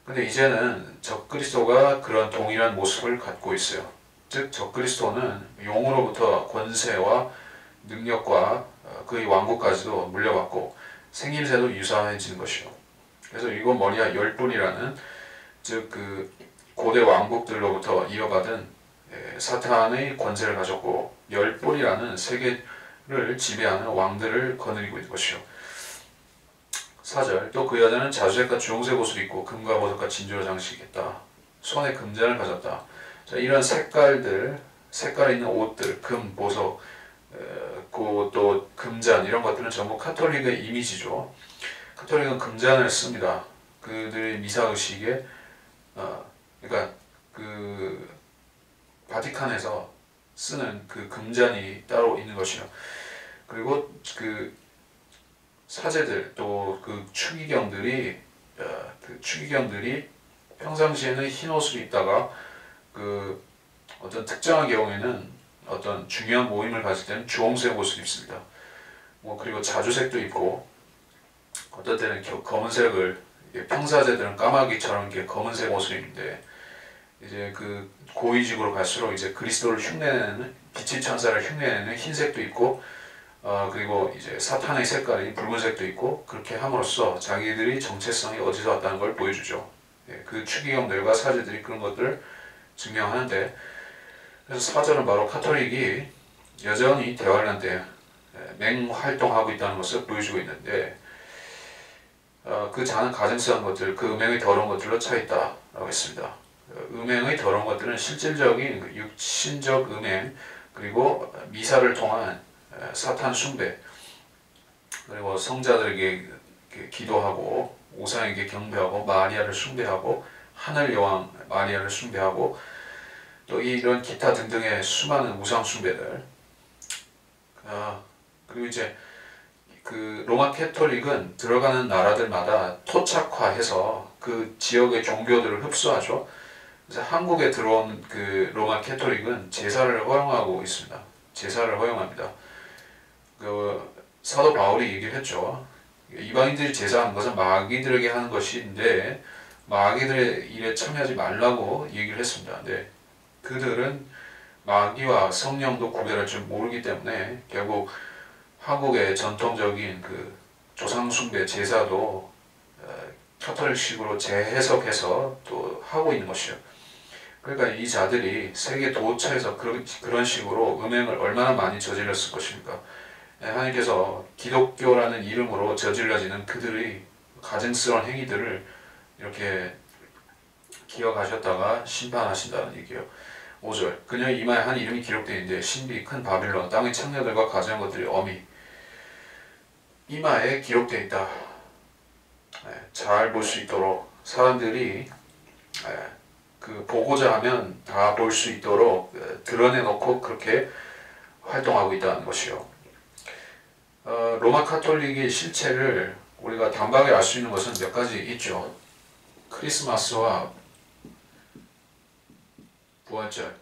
근데 이제는 적그리스도가 그런 동일한 모습을 갖고 있어요. 즉 적그리스도는 용으로부터 권세와 능력과 그의 왕국까지도 물려받고 생김새도 유사해지는 것이요. 그래서 7머리와 10뿔이라는 즉 그 고대 왕국들로부터 이어받은 사탄의 권세를 가졌고 10뿔이라는 세계를 지배하는 왕들을 거느리고 있는 것이요. 4절 또 그 여자는 자주색과 주홍색 옷을 입고 금과 보석과 진주로 장식했다. 손에 금잔을 가졌다. 자, 이런 색깔에 있는 옷들, 금, 보석, 또 금잔 이런 것들은 전부 카톨릭의 이미지죠. 카톨릭은 금잔을 씁니다. 그들의 미사의식에 그러니까 그 바티칸에서 쓰는 그 금잔이 따로 있는 것이요. 그리고 그 사제들 또 그 추기경들이 평상시에는 흰 옷을 입다가 그 어떤 특정한 경우에는 어떤 중요한 모임을 가질 때는 주홍색 옷을 입습니다. 뭐 그리고 자주색도 입고 어떤 때는 검은색을 평사제들은 까마귀처럼 이렇게 검은색 옷을 입는데 이제 그 고위직으로 갈수록 이제 그리스도를 흉내내는 빛의 천사를 흉내내는 흰색도 있고 그리고 이제 사탄의 색깔이 붉은색도 있고 그렇게 함으로써 자기들이 정체성이 어디서 왔다는 걸 보여주죠. 예, 그 추기경들과 사제들이 그런 것들을 증명하는데 그래서 사절은 바로 카톨릭이 여전히 대환란 때 맹활동하고 있다는 것을 보여주고 있는데 그 자는 가증스러운 것들, 그 음행의 더러운 것들로 차있다라고 했습니다. 음행의 더러운 것들은 실질적인 육신적 음행 그리고 미사를 통한 사탄 숭배 그리고 성자들에게 기도하고 우상에게 경배하고 마리아를 숭배하고 하늘 여왕 마리아를 숭배하고 또 이런 기타 등등의 수많은 우상 숭배들 그리고 이제 그 로마 캐톨릭은 들어가는 나라들마다 토착화해서 그 지역의 종교들을 흡수하죠. 그래서 한국에 들어온 그 로마 캐톨릭은 제사를 허용하고 있습니다. 제사를 허용합니다. 그 사도 바울이 얘기를 했죠. 이방인들이 제사하는 것은 마귀들에게 하는 것인데 마귀들의 일에 참여하지 말라고 얘기를 했습니다. 네. 그들은 마귀와 성령도 구별할 줄 모르기 때문에 결국 한국의 전통적인 그 조상숭배 제사도 카톨릭식으로 재해석해서 또 하고 있는 것이요. 그러니까 이 자들이 세계 도처에서 그런 식으로 음행을 얼마나 많이 저질렀을 것입니까? 하나님께서 기독교라는 이름으로 저질러지는 그들의 가증스러운 행위들을 이렇게 기억하셨다가 심판하신다는 얘기예요. 5절 그녀의 이마에 한 이름이 기록되어 있는데 신비 큰 바빌론 땅의 창녀들과 가증한 것들이 어미 이마에 기록되어 있다. 잘 볼 수 있도록 사람들이 그 보고자 하면 다 볼 수 있도록 드러내놓고 그렇게 활동하고 있다는 것이요. 로마 카톨릭의 실체를 우리가 단박에 알 수 있는 것은 몇 가지 있죠. 크리스마스와 부활절.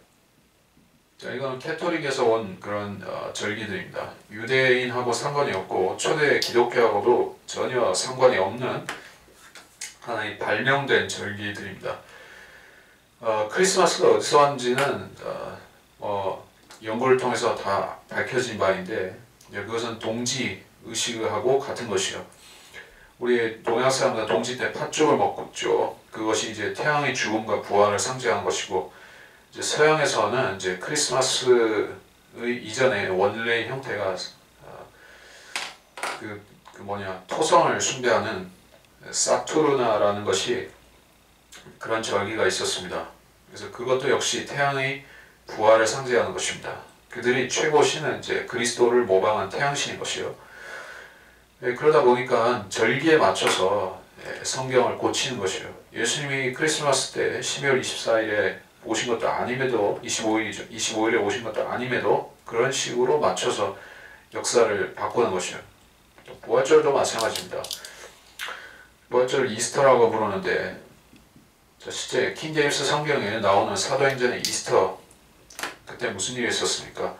자, 이건 캐톨릭에서 온 그런 절기들입니다. 유대인하고 상관이 없고 초대 기독교하고도 전혀 상관이 없는 하나의 발명된 절기들입니다. 크리스마스가 어디서 왔는지는 연구를 통해서 다 밝혀진 바인데 그것은 동지 의식하고 같은 것이요. 우리 동양 사람들 동지 때 팥죽을 먹죠. 그것이 이제 태양의 죽음과 부활을 상징하는 것이고 이제 서양에서는 이제 크리스마스의 이전에 원래의 형태가 토성을 숭배하는 사투르나라는 것이 그런 절기가 있었습니다. 그래서 그것도 역시 태양의 부활을 상징하는 것입니다. 그들이 최고 신은 이제 그리스도를 모방한 태양신인 것이요. 그러다 보니까 절기에 맞춰서 성경을 고치는 것이요. 예수님이 크리스마스 때 12월 24일에 오신 것도 아님에도 25일에 오신 것도 아님에도 그런 식으로 맞춰서 역사를 바꾸는 것이요. 또 부활절도 마찬가지입니다. 부활절 이스터라고 부르는데 실제 킹제임스 성경에 나오는 사도행전의 이스터 그때 무슨 일이 있었습니까?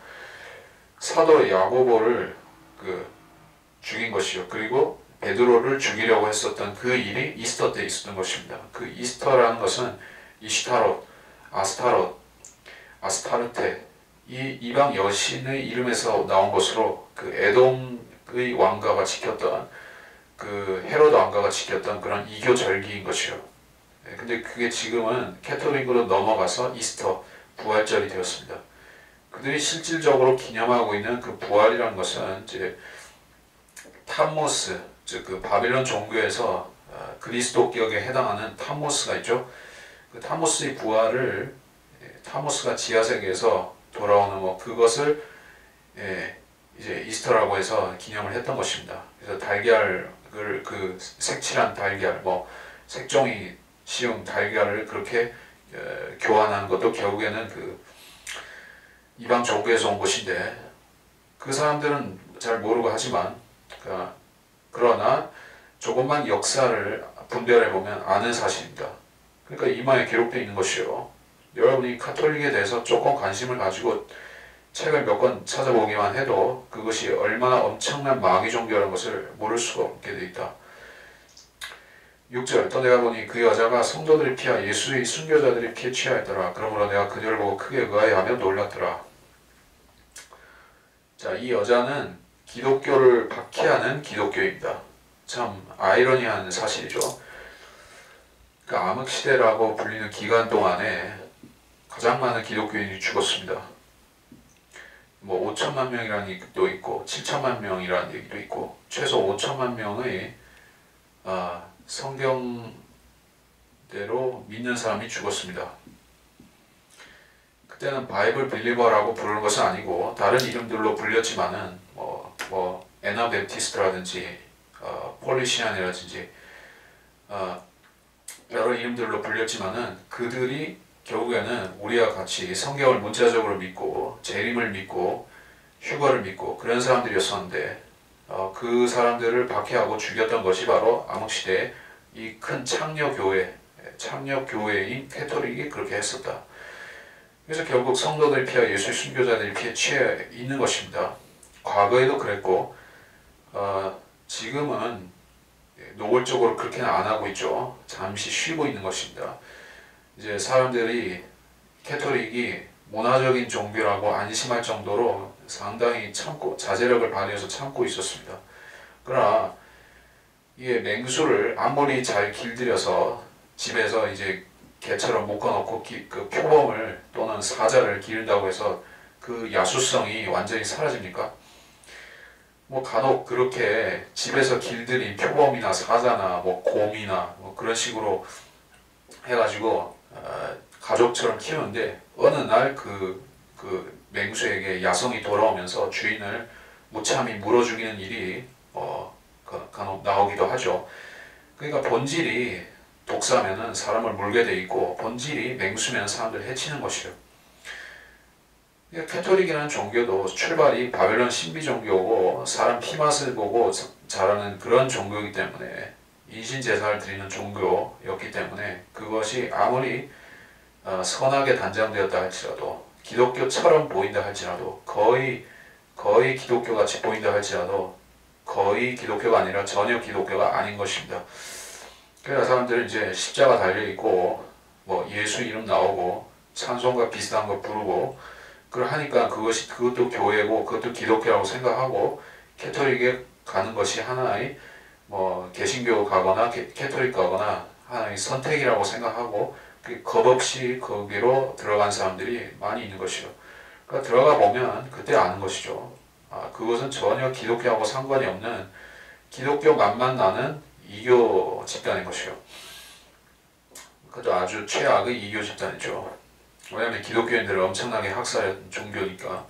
사도 야고보를 죽인 것이요. 그리고 베드로를 죽이려고 했었던 그 일이 이스터 때 있었던 것입니다. 그 이스터라는 것은 이시타롯, 아스타르테 이 이방 여신의 이름에서 나온 것으로 그 에돔의 왕가가 지켰던 그 헤로드 왕가가 지켰던 그런 이교 절기인 것이요. 근데 그게 지금은 캐톨릭으로 넘어가서 이스터 부활절이 되었습니다. 그들이 실질적으로 기념하고 있는 그 부활이라는 것은 이제 탐모스, 즉 그 바빌론 종교에서 그리스도격에 해당하는 탐모스가 있죠. 그 탐모스의 부활을 탐모스가 지하세계에서 돌아오는 그것을 이제 이스터라고 해서 기념을 했던 것입니다. 그래서 달걀을 그 색칠한 달걀, 색종이 씌운 달걀을 그렇게 교환하는 것도 결국에는 그 이방 종교에서 온 것인데 그 사람들은 잘 모르고 하지만 그러나 조금만 역사를 분별해 보면 아는 사실입니다. 그러니까 이마에 기록되어 있는 것이요. 여러분이 가톨릭에 대해서 조금 관심을 가지고 책을 몇 권 찾아보기만 해도 그것이 얼마나 엄청난 마귀 종교라는 것을 모를 수가 없게 돼 있다. 6절 또 내가 보니 그 여자가 성도들이 피하 예수의 순교자들이 피에 취하였더라. 그러므로 내가 그녀를 보고 크게 의아해하며 놀랐더라. 자, 이 여자는 기독교를 박해하는 기독교입니다. 참 아이러니한 사실이죠. 그 암흑시대라고 불리는 기간 동안에 가장 많은 기독교인이 죽었습니다. 뭐 5천만 명이라는 얘기도 있고 7천만 명이라는 얘기도 있고 최소 5천만 명의 성경대로 믿는 사람이 죽었습니다. 그때는 바이블 빌리버라고 부르는 것은 아니고 다른 이름들로 불렸지만은 뭐 에나베프티스트라든지 폴리시안이라든지 여러 이름들로 불렸지만은 그들이 결국에는 우리와 같이 성경을 문자적으로 믿고 재림을 믿고 휴거를 믿고 그런 사람들이었었는데 그 사람들을 박해하고 죽였던 것이 바로 암흑시대의 이 큰 창녀교회인 캐톨릭이 그렇게 했었다. 그래서 결국 성도들이 피하 예수의 순교자들이 피해 취해 있는 것입니다. 과거에도 그랬고 지금은 노골적으로 그렇게는 안 하고 있죠. 잠시 쉬고 있는 것입니다. 이제 사람들이 캐톨릭이 문화적인 종교라고 안심할 정도로 상당히 자제력을 발휘해서 참고 있었습니다. 그러나 이게 맹수를 아무리 잘 길들여서 집에서 이제 개처럼 묶어놓고 그 표범을 또는 사자를 기른다고 해서 그 야수성이 완전히 사라집니까? 뭐 간혹 그렇게 집에서 길들인 표범이나 사자나 뭐 곰이나 뭐 그런 식으로 해가지고 가족처럼 키우는데 어느 날 그 맹수에게 야성이 돌아오면서 주인을 무참히 물어 죽이는 일이 간혹 나오기도 하죠. 그러니까 본질이 독사면은 사람을 물게 돼 있고 본질이 맹수면 사람들을 해치는 것이에요. 캐톨릭이라는 종교도 출발이 바벨론 신비 종교고 사람 피맛을 보고 자라는 그런 종교이기 때문에 인신제사를 드리는 종교였기 때문에 그것이 아무리 선하게 단장되었다 할지라도 기독교처럼 보인다 할지라도 거의 기독교같이 보인다 할지라도 거의 기독교가 아니라 전혀 기독교가 아닌 것입니다. 그래서 사람들은 이제 십자가 달려있고 뭐 예수 이름 나오고 찬송과 비슷한 거 부르고 그걸 하니까 그것도 교회고 그것도 기독교라고 생각하고 캐톨릭에 가는 것이 하나의 뭐 개신교 가거나 캐톨릭 가거나 하나의 선택이라고 생각하고 겁없이 거기로 들어간 사람들이 많이 있는 것이죠. 그러니까 들어가 보면 그때 아는 것이죠. 그것은 전혀 기독교하고 상관이 없는 기독교 맛만 나는 이교 집단인 것이요. 그것도 아주 최악의 이교 집단이죠. 왜냐하면 기독교인들을 엄청나게 학살한 종교니까.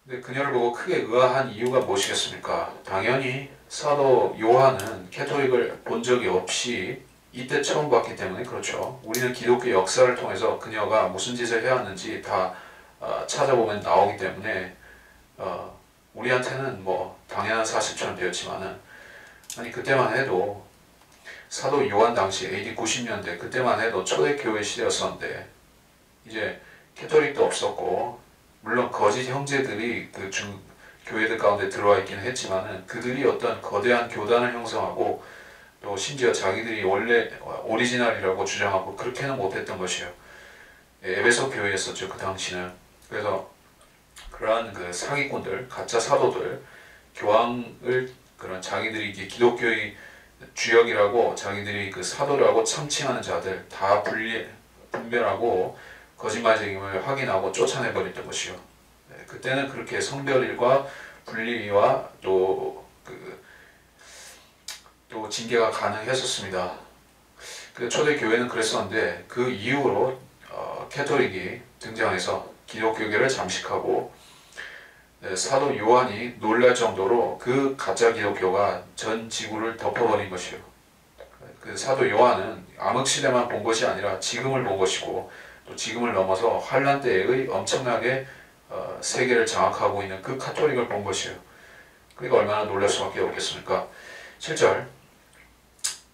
근데 그녀를 보고 크게 의아한 이유가 무엇이겠습니까? 당연히 사도 요한은 캐톨릭을 본 적이 없이 이때 처음 봤기 때문에 그렇죠. 우리는 기독교 역사를 통해서 그녀가 무슨 짓을 해왔는지 다 찾아보면 나오기 때문에 우리한테는 뭐 당연한 사실처럼 되었지만은 아니 그때만 해도 사도 요한 당시 AD 90년대 그때만 해도 초대교회 시대였었는데 이제 캐톨릭도 없었고 물론 거짓 형제들이 그 교회들 가운데 들어와 있긴 했지만은 그들이 어떤 거대한 교단을 형성하고 또 심지어 자기들이 원래 오리지널이라고 주장하고 그렇게는 못했던 것이에요. 에베소 교회였었죠 그 당시는. 그래서 그러한 그 사기꾼들, 가짜 사도들, 교황을 그런 자기들이 기독교의 주역이라고 자기들이 그 사도라고 참칭하는 자들 다 분별하고 거짓말쟁임을 확인하고 쫓아내버렸던 것이요. 그때는 그렇게 성별일과 분리와 또 징계가 가능했었습니다. 그 초대 교회는 그랬었는데 그 이후로 캐톨릭이 등장해서 기독교계를 잠식하고 사도 요한이 놀랄 정도로 그 가짜 기독교가 전 지구를 덮어버린 것이요. 그 사도 요한은 암흑시대만 본 것이 아니라 지금을 본 것이고 또 지금을 넘어서 환란 때의 엄청나게 세계를 장악하고 있는 그 카톨릭을 본 것이요. 그러니까 얼마나 놀랄 수밖에 없겠습니까? 7절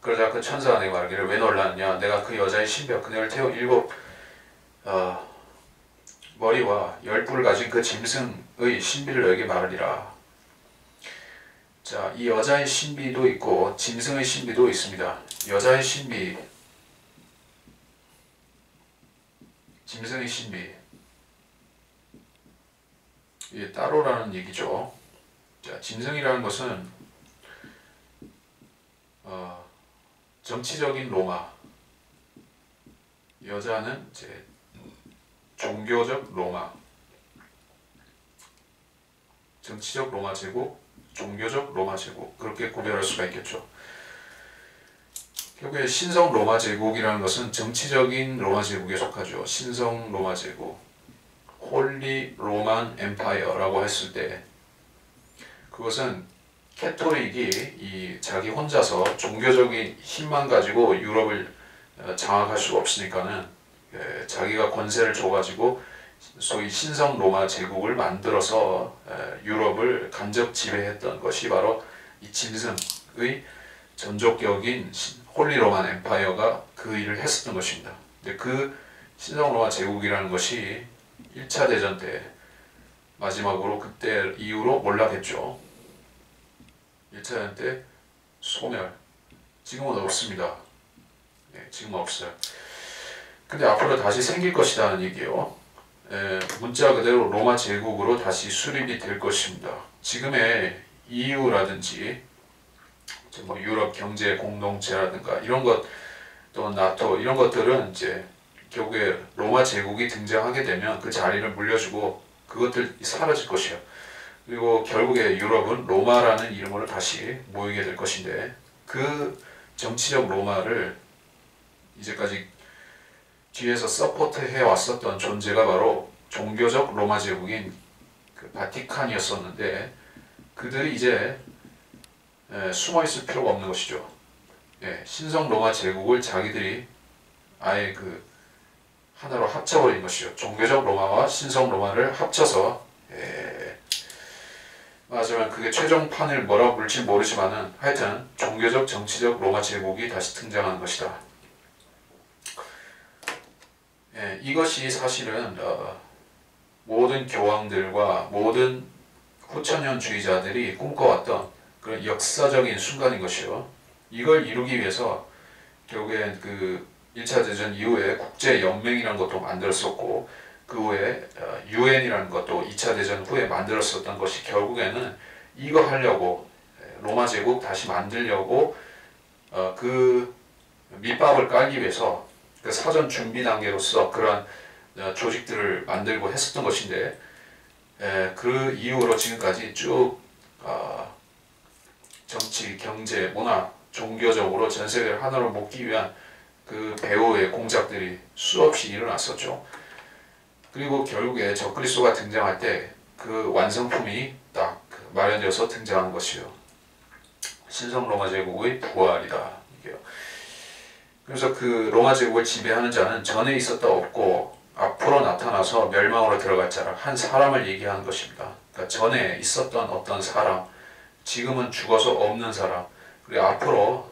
그러자 그 천사가 내게 말하기를 왜 놀랐느냐 내가 그 여자의 신비와 그녀를 태워 일곱 머리와 열 뿔을 가진 그 짐승의 신비를 너에게 말하리라. 자, 이 여자의 신비도 있고 짐승의 신비도 있습니다. 여자의 신비, 짐승의 신비, 이게 따로라는 얘기죠. 자, 짐승이라는 것은 정치적인 로마, 여자는 이제 종교적 로마, 정치적 로마 제국, 종교적 로마 제국, 그렇게 구별할 수가 있겠죠. 결국에 신성 로마 제국이라는 것은 정치적인 로마 제국에 속하죠. 신성 로마 제국, 홀리 로만 엠파이어라고 했을 때 그것은 캐토릭이 자기 혼자서 종교적인 힘만 가지고 유럽을 장악할 수 없으니까는 자기가 권세를 줘가지고 소위 신성 로마 제국을 만들어서 유럽을 간접 지배했던 것이 바로 이 짐승의 전적격인 홀리 로만 엠파이어가 그 일을 했었던 것입니다. 근데 그 신성 로마 제국이라는 것이 1차 대전 때 마지막으로 그때 이후로 몰락했죠. 1차 대전 때 소멸. 지금은 없습니다. 네, 지금 없어요. 근데 앞으로 다시 생길 것이라는 얘기예요. 문자 그대로 로마 제국으로 다시 수립이 될 것입니다. 지금의 EU라든지 뭐 유럽 경제 공동체라든가 이런 것, 또 나토 이런 것들은 이제 결국에 로마 제국이 등장하게 되면 그 자리를 물려주고 그것들 사라질 것이에요. 그리고 결국에 유럽은 로마라는 이름으로 다시 모이게 될 것인데 그 정치적 로마를 이제까지 뒤에서 서포트해 왔었던 존재가 바로 종교적 로마 제국인 그 바티칸이었었는데 그들이 이제 숨어 있을 필요가 없는 것이죠. 신성 로마 제국을 자기들이 아예 그 하나로 합쳐버린 것이죠. 종교적 로마와 신성 로마를 합쳐서 하지만 그게 최종판을 뭐라고 부를지 모르지만은 하여튼 종교적 정치적 로마 제국이 다시 등장하는 것이다. 이것이 사실은 모든 교황들과 모든 후천년주의자들이 꿈꿔왔던 그런 역사적인 순간인 것이요. 이걸 이루기 위해서 결국엔 그 1차 대전 이후에 국제연맹이라는 것도 만들었었고 그 후에 UN이라는 것도 2차 대전 후에 만들었었던 것이 결국에는 이거 하려고 로마 제국 다시 만들려고 그 밑밥을 깔기 위해서 그 사전 준비 단계로서 그러한 조직들을 만들고 했었던 것인데 그 이후로 지금까지 쭉 정치, 경제, 문화, 종교적으로 전 세계를 하나로 묶기 위한 그 배후의 공작들이 수없이 일어났었죠. 그리고 결국에 적그리스도가 등장할 때 그 완성품이 딱 마련되어서 등장하는 것이요. 신성 로마 제국의 부활이다. 이게요. 그래서 그 로마 제국을 지배하는 자는 전에 있었다 없고 앞으로 나타나서 멸망으로 들어갈 자라 한 사람을 얘기하는 것입니다. 그러니까 전에 있었던 어떤 사람, 지금은 죽어서 없는 사람, 그리고 앞으로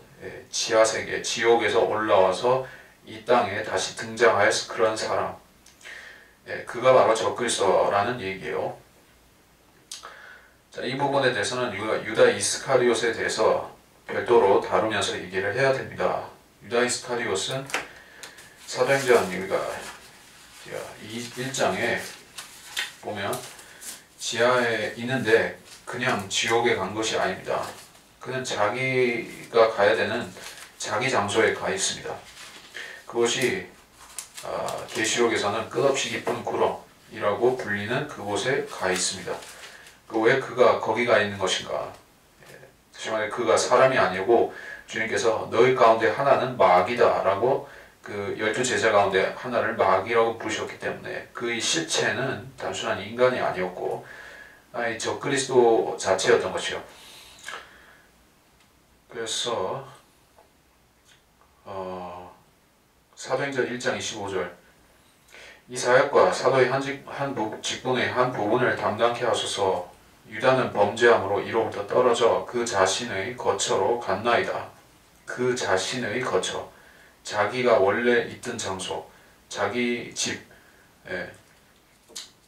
지하세계, 지옥에서 올라와서 이 땅에 다시 등장할 그런 사람, 그가 바로 적그리스도라는 얘기예요. 자, 이 부분에 대해서는 유다 이스카리옷에 대해서 별도로 다루면서 얘기를 해야 됩니다. 유다 이스카리옷은 사도행전 우리가 1장에 보면 지하에 있는데 그냥 지옥에 간 것이 아닙니다. 그는 자기가 가야 되는 자기 장소에 가 있습니다. 그것이 계시록에서는 끝없이 깊은 구렁이라고 불리는 그곳에 가 있습니다. 왜 그가 거기 가 있는 것인가? 다시 말해 그가 사람이 아니고 주님께서 너희 가운데 하나는 마귀다 라고 그 12제자 가운데 하나를 마귀라고 부르셨기 때문에 그의 실체는 단순한 인간이 아니었고 적그리스도 자체였던 것이요. 그래서 사도행전 1장 25절 이 사역과 사도의 한 직분의 한 부분을 담당케 하소서. 유다는 범죄함으로 이로부터 떨어져 그 자신의 거처로 갔나이다. 그 자신의 거처, 자기가 원래 있던 장소, 자기 집, 예,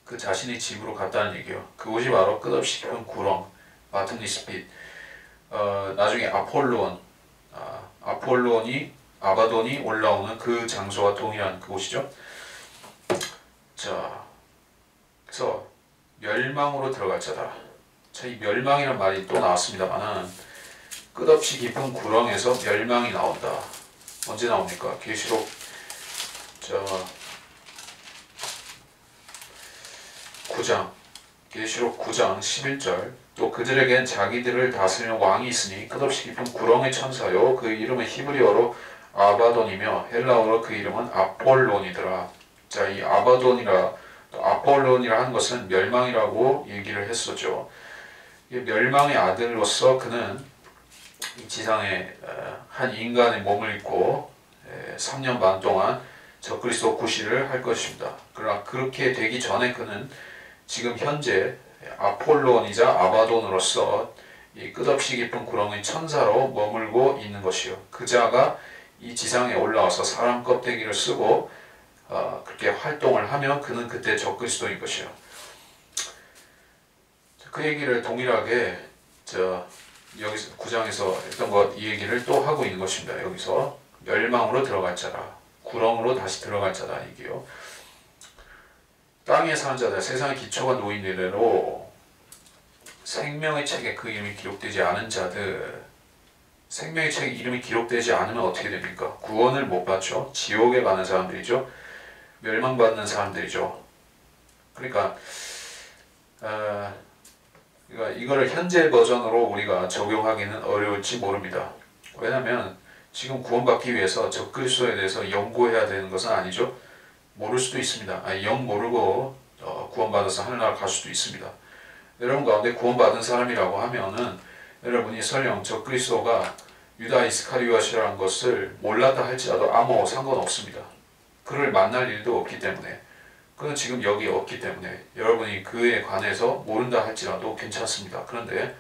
그 자신의 집으로 갔다는 얘기요. 그곳이 바로 끝없이 깊은 구렁, 마트니스 빛. 나중에 아바돈이 올라오는 그 장소와 동일한 그곳이죠. 자, 그래서 멸망으로 들어갈 자다. 자, 이 멸망이란 말이 또 나왔습니다만은 끝없이 깊은 구렁에서 멸망이 나온다. 언제 나옵니까? 계시록 9장 11절. 또 그들에겐 자기들을 다스리는 왕이 있으니 끝없이 깊은 구렁의 천사요 그 이름은 히브리어로 아바돈이며 헬라어로 그 이름은 아폴론이더라. 자, 이 아폴론이라 하는 것은 멸망이라고 얘기를 했었죠. 멸망의 아들로서 그는 이 지상에 한 인간의 몸을 입고 3년 반 동안 적그리스도 구실을 할 것입니다. 그러나 그렇게 되기 전에 그는 지금 현재 아폴론이자 아바돈으로서 이 끝없이 깊은 구렁의 천사로 머물고 있는 것이요. 그 자가 이 지상에 올라와서 사람 껍데기를 쓰고 그렇게 활동을 하면 그는 그때 적그리스도인 것이요. 그 얘기를 동일하게 여기서 9장에서 했던 것 이 얘기를 또 하고 있는 것입니다. 여기서 멸망으로 들어갈 자라, 구렁으로 다시 들어갈 자다 얘기요. 땅에 사는 자들, 세상의 기초가 놓인 이래로 생명의 책에 그 이름이 기록되지 않은 자들, 생명의 책에 이름이 기록되지 않으면 어떻게 됩니까? 구원을 못 받죠. 지옥에 가는 사람들이죠. 멸망받는 사람들이죠. 그러니까 이거를 현재 버전으로 우리가 적용하기는 어려울지 모릅니다. 왜냐하면 지금 구원받기 위해서 적그리스도에 대해서 연구해야 되는 것은 아니죠. 모를 수도 있습니다. 영 모르고 구원받아서 하늘나라 갈 수도 있습니다. 여러분 가운데 구원받은 사람이라고 하면은 여러분이 설령 적그리스도가 유다 이스카리ot이라는 것을 몰랐다 할지라도 아무 상관없습니다. 그를 만날 일도 없기 때문에, 그는 지금 여기 없기 때문에 여러분이 그에 관해서 모른다 할지라도 괜찮습니다. 그런데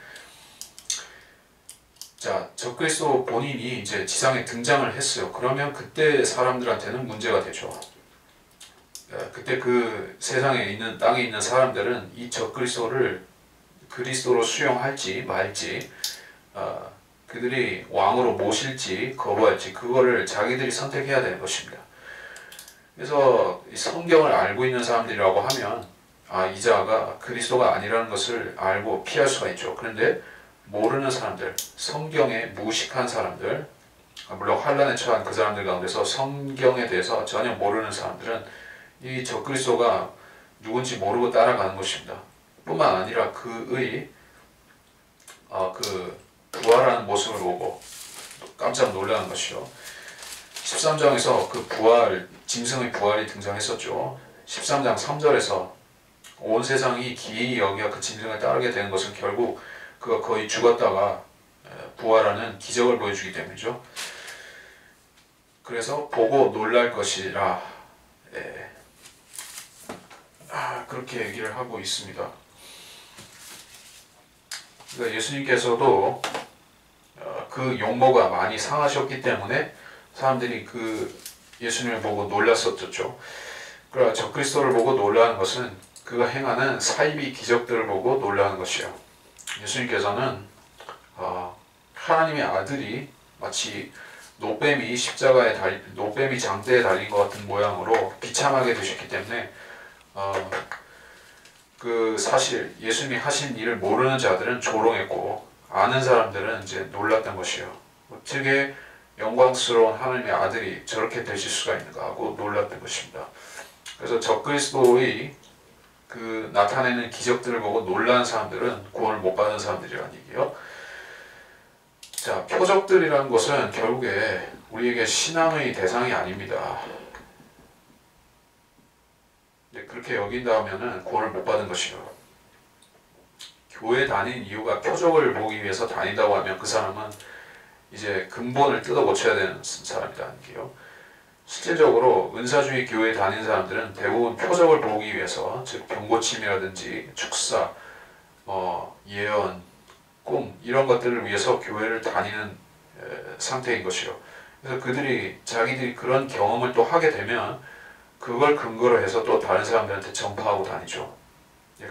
자, 적그리스도 본인이 이제 지상에 등장을 했어요. 그러면 그때 사람들한테는 문제가 되죠. 그때 그 세상에 있는 땅에 있는 사람들은 이 적그리스도를 그리스도로 수용할지 말지, 그들이 왕으로 모실지 거부할지 그거를 자기들이 선택해야 되는 것입니다. 그래서 성경을 알고 있는 사람들이라고 하면 이 자가 그리스도가 아니라는 것을 알고 피할 수가 있죠. 그런데 모르는 사람들, 성경에 무식한 사람들, 물론 환난에 처한 그 사람들 가운데서 성경에 대해서 전혀 모르는 사람들은 이 적그리스도가 누군지 모르고 따라가는 것입니다. 뿐만 아니라 그의 그 부활하는 모습을 보고 깜짝 놀라는 것이요. 13장에서 그 부활, 짐승의 부활이 등장했었죠. 13장 3절에서 온 세상이 기이히 여기야 그 짐승을 따르게 되는 것은 결국 그가 거의 죽었다가 부활하는 기적을 보여주기 때문이죠. 그래서 보고 놀랄 것이라 그렇게 얘기를 하고 있습니다. 그러니까 예수님께서도 그 용모가 많이 상하셨기 때문에 사람들이 그 예수님을 보고 놀랐었죠. 그러나 적그리스도를 보고 놀라는 것은 그가 행하는 사이비 기적들을 보고 놀라는 것이요. 예수님께서는 하나님의 아들이 마치 노뱀이 노뱀이 장대에 달린 것 같은 모양으로 비참하게 되셨기 때문에 그 사실 예수님이 하신 일을 모르는 자들은 조롱했고 아는 사람들은 이제 놀랐던 것이요. 어떻게 영광스러운 하나님의 아들이 저렇게 되실 수가 있는가 하고 놀랐던 것입니다. 그래서 적그리스도의 그 나타내는 기적들을 보고 놀란 사람들은 구원을 못 받은 사람들이라는 얘기예요. 자, 표적들이라는 것은 결국에 우리에게 신앙의 대상이 아닙니다. 그렇게 여긴다면은 구원을 못 받은 것이요. 교회 다니는 이유가 표적을 보기 위해서 다닌다고 하면 그 사람은 이제 근본을 뜯어 고쳐야 되는 사람이라는 게요. 실질적으로 은사주의 교회에 다니는 사람들은 대부분 표적을 보기 위해서, 즉 병고침이라든지 축사, 예언, 꿈 이런 것들을 위해서 교회를 다니는 상태인 것이요. 그래서 자기들이 그런 경험을 또 하게 되면 그걸 근거로 해서 또 다른 사람들한테 전파하고 다니죠.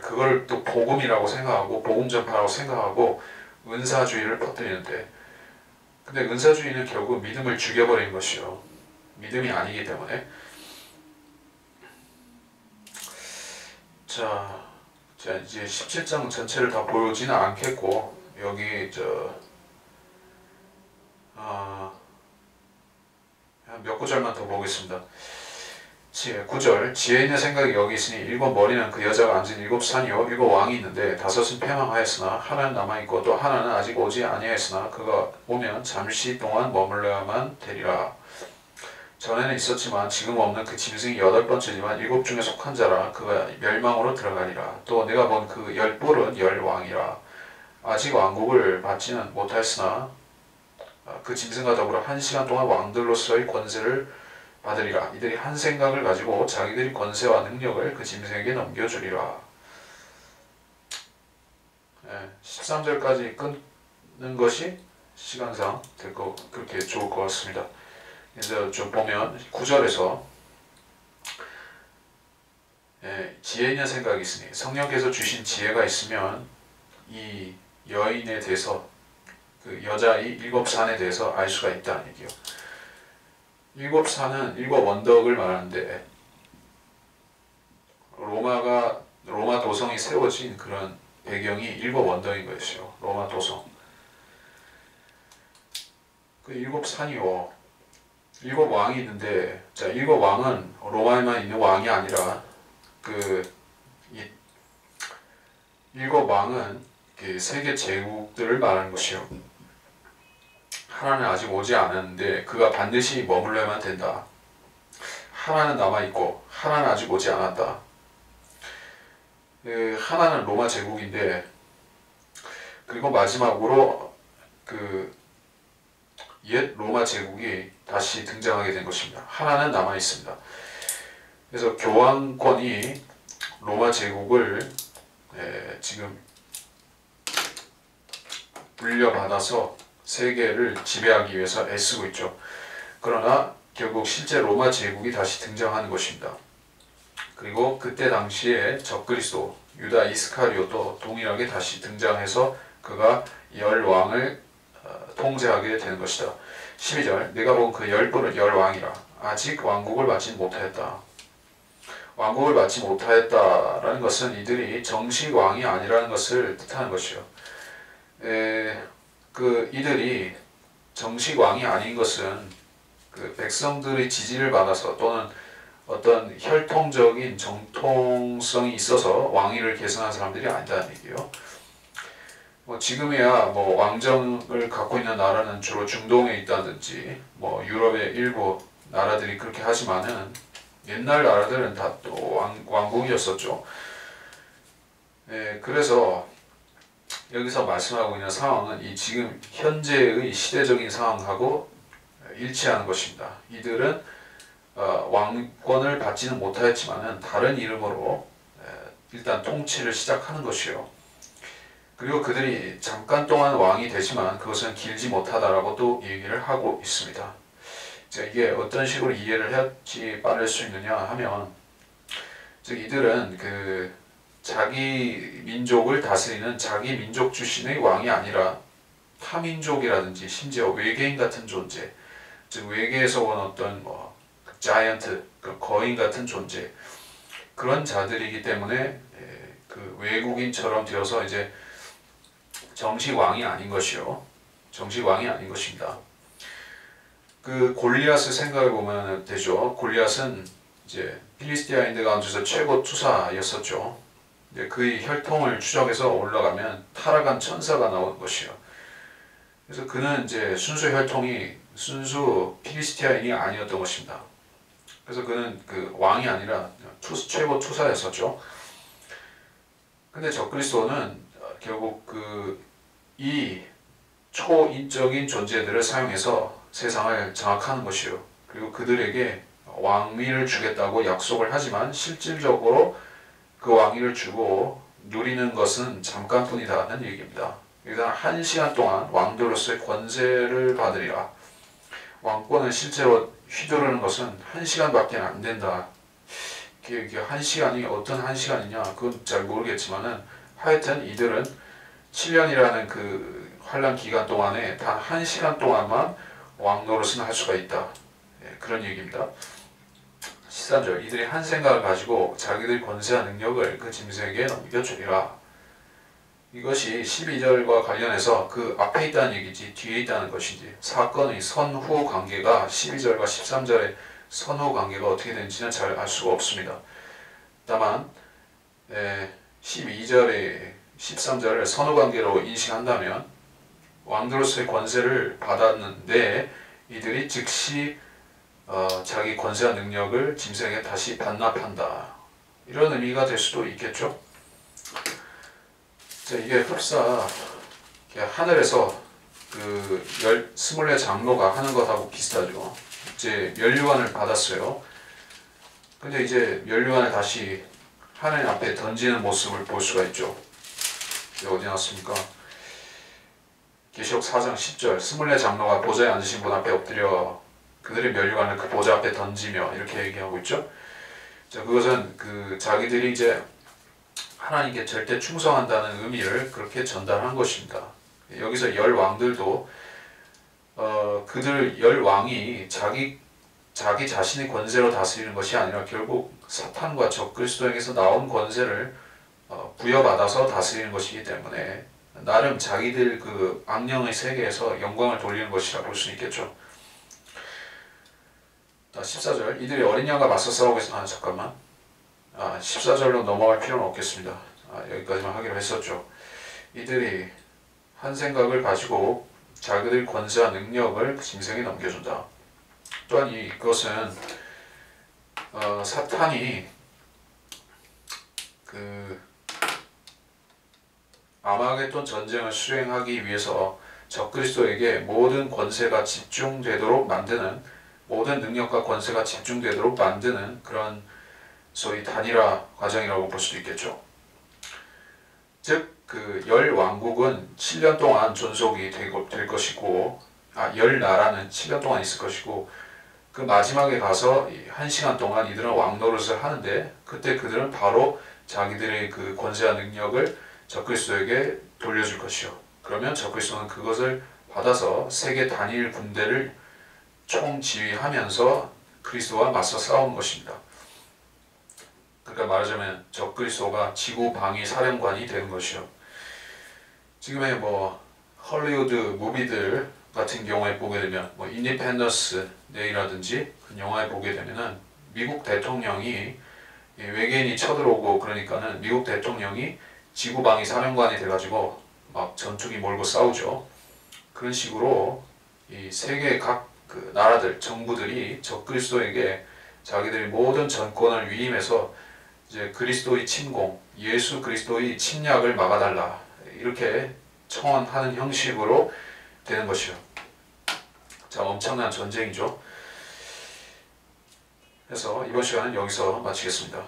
그걸 또 복음이라고 생각하고 복음 전파라고 생각하고 은사주의를 퍼뜨리는데, 근데 은사주의는 결국 믿음을 죽여버린 것이요. 믿음이 아니기 때문에. 자 이제 17장 전체를 다 보여지는 않겠고, 여기 몇 구절만 더 보겠습니다. 9절, 지혜 있는 생각이 여기 있으니 일곱 머리는 그 여자가 앉은 일곱 산이요 일곱 왕이 있는데 다섯은 패망하였으나 하나는 남아있고 또 하나는 아직 오지 아니하였으나 그가 오면 잠시 동안 머물러야만 되리라. 전에는 있었지만 지금 없는 그 짐승이 여덟 번째지만 일곱 중에 속한 자라. 그가 멸망으로 들어가리라. 또 내가 본 그 열 뿔은 열 왕이라. 아직 왕국을 받지는 못하였으나 그 짐승과 더불어 1시간 동안 왕들로서의 권세를 받으리라. 이들이 한 생각을 가지고 자기들이 권세와 능력을 그 짐승에게 넘겨주리라. 13절까지 끊는 것이 시간상 그렇게 좋을 것 같습니다. 그래서 좀 보면 9절에서 지혜 있는 생각이 있으니, 성령께서 주신 지혜가 있으면 이 여인에 대해서, 그 여자의 일곱 산에 대해서 알 수가 있다는 얘기요. 일곱 산은 일곱 원덕을 말하는데, 로마 도성이 세워진 그런 배경이 일곱 원덕인 것이요. 로마 도성. 그 일곱 산이요. 일곱 왕이 있는데, 자, 일곱 왕은 로마에만 있는 왕이 아니라 일곱 왕은 세계 제국들을 말하는 것이요. 하나는 아직 오지 않았는데 그가 반드시 머물러야만 된다. 하나는 남아있고 하나는 아직 오지 않았다. 하나는 로마 제국인데, 그리고 마지막으로 옛 로마 제국이 다시 등장하게 된 것입니다. 하나는 남아있습니다. 그래서 교황권이 로마 제국을 지금 물려받아서 세계를 지배하기 위해서 애쓰고 있죠. 그러나 결국 실제 로마 제국이 다시 등장하는 것입니다. 그리고 그때 당시에 적그리스도 유다 이스카리오도 동일하게 다시 등장해서 그가 열 왕을 통제하게 되는 것이다. 12절, 내가 본 그 열 뿔은 열 왕이라. 아직 왕국을 받지 못하였다. 왕국을 받지 못하였다라는 것은 이들이 정식 왕이 아니라는 것을 뜻하는 것이요. 이들이 정식 왕이 아닌 것은 그 백성들의 지지를 받아서 또는 어떤 혈통적인 정통성이 있어서 왕위를 계승한 사람들이 아니다는 얘기예요. 지금이야 왕정을 갖고 있는 나라는 주로 중동에 있다든지 유럽의 일부 나라들이 그렇게 하지만은 옛날 나라들은 다 또 왕국이었었죠. 그래서 여기서 말씀하고 있는 상황은 이 지금 현재의 시대적인 상황하고 일치하는 것입니다. 이들은 왕권을 받지는 못하였지만은 다른 이름으로 일단 통치를 시작하는 것이요. 그리고 그들이 잠깐 동안 왕이 되지만 그것은 길지 못하다라고 또 얘기를 하고 있습니다. 자, 이게 어떤 식으로 이해를 해야지 빠를 수 있느냐 하면, 즉 이들은 자기 민족을 다스리는 자기 민족 출신의 왕이 아니라 타민족이라든지 심지어 외계인 같은 존재, 즉 외계에서 온 어떤 자이언트, 거인 같은 존재, 그런 자들이기 때문에 그 외국인처럼 되어서 이제 정식 왕이 아닌 것이요. 정식 왕이 아닌 것입니다. 골리앗을 생각해 보면 되죠. 골리앗은 이제 필리스티아인들 가운데서 최고 투사였었죠. 그의 혈통을 추적해서 올라가면 타락한 천사가 나온 것이요. 그래서 그는 이제 순수 혈통이 순수 필리스티아인이 아니었던 것입니다. 그래서 그는 왕이 아니라 최고 투사였었죠. 근데 적그리스도는 결국 이 초인적인 존재들을 사용해서 세상을 장악하는 것이요. 그리고 그들에게 왕위를 주겠다고 약속을 하지만 실질적으로 그 왕위를 주고 누리는 것은 잠깐뿐이다는 얘기입니다. 일단 1시간 동안 왕들로서의 권세를 받으리라. 왕권은 실제로 휘두르는 것은 1시간밖에 안 된다. 이게 1시간이 어떤 1시간이냐 그건 잘 모르겠지만은 하여튼 이들은 7년이라는 그 환란 기간 동안에 단 1시간 동안만 왕 노릇은 할 수가 있다. 그런 얘기입니다. 13절 이들이 한 생각을 가지고 자기들 권세와 능력을 그 짐승에게 넘겨주리라. 이것이 12절과 관련해서 그 앞에 있다는 얘기지 뒤에 있다는 것인지 사건의 선후 관계가 12절과 13절의 선후 관계가 어떻게 되는지는 잘 알 수가 없습니다. 다만 12절에 13절을 선후 관계로 인식한다면 왕들로서의 권세를 받았는데 이들이 즉시 자기 권세와 능력을 짐승에게 다시 반납한다. 이런 의미가 될 수도 있겠죠. 자, 이게 흡사 하늘에서 그 24장로가 하는 것하고 비슷하죠. 이제 면류관을 받았어요. 근데 이제 면류관을 다시 하나님 앞에 던지는 모습을 볼 수가 있죠. 어디 나왔습니까? 계시록 4장 10절 24장로가 보좌에 앉으신 분 앞에 엎드려 그들의 면류관을 그 보좌 앞에 던지며 이렇게 얘기하고 있죠. 자, 그것은 그 자기들이 이제 하나님께 절대 충성한다는 의미를 그렇게 전달한 것입니다. 여기서 열 왕들도 그들 열 왕이 자기 자신의 권세로 다스리는 것이 아니라 결국 사탄과 적그리스도에게서 나온 권세를 부여받아서 다스리는 것이기 때문에 나름 자기들 그 악령의 세계에서 영광을 돌리는 것이라 볼 수 있겠죠. 14절 이들이 어린 양과 맞서 싸우고 있어. 잠깐만. 14절로 넘어갈 필요는 없겠습니다. 여기까지만 하기로 했었죠. 이들이 한 생각을 가지고 자기들 권세와 능력을 짐승에게 넘겨준다. 또한 이것은 사탄이 그 아마겟돈 전쟁을 수행하기 위해서 적그리스도에게 모든 권세가 집중되도록 만드는 모든 능력과 권세가 집중되도록 만드는 그런 소위 단일화 과정이라고 볼 수도 있겠죠. 즉 그 열 왕국은 7년 동안 존속이 될 것이고 열 나라는 7년 동안 있을 것이고 그 마지막에 가서 1시간 동안 이들은 왕 노릇을 하는데 그때 그들은 바로 자기들의 그 권세와 능력을 적그리스도에게 돌려줄 것이요. 그러면 적그리스도는 그것을 받아서 세계 단일 군대를 총지휘하면서 그리스도와 맞서 싸우는 것입니다. 그러니까 말하자면 적그리스도가 지구 방위 사령관이 되는 것이요. 지금의 뭐 헐리우드 무비들 같은 경우에 보게 되면 뭐 인디펜던스 데이라든지 그 영화에 보게 되면은 미국 대통령이 외계인이 쳐들어오고 그러니까는 미국 대통령이 지구 방위 사령관이 돼가지고 막 전투기 몰고 싸우죠. 그런 식으로 이 세계 각 그 나라들 정부들이 적그리스도에게 자기들의 모든 전권을 위임해서 이제 그리스도의 침공, 예수 그리스도의 침략을 막아달라 이렇게 청원하는 형식으로 되는 것이요. 자, 엄청난 전쟁이죠. 그래서 이번 시간은 여기서 마치겠습니다.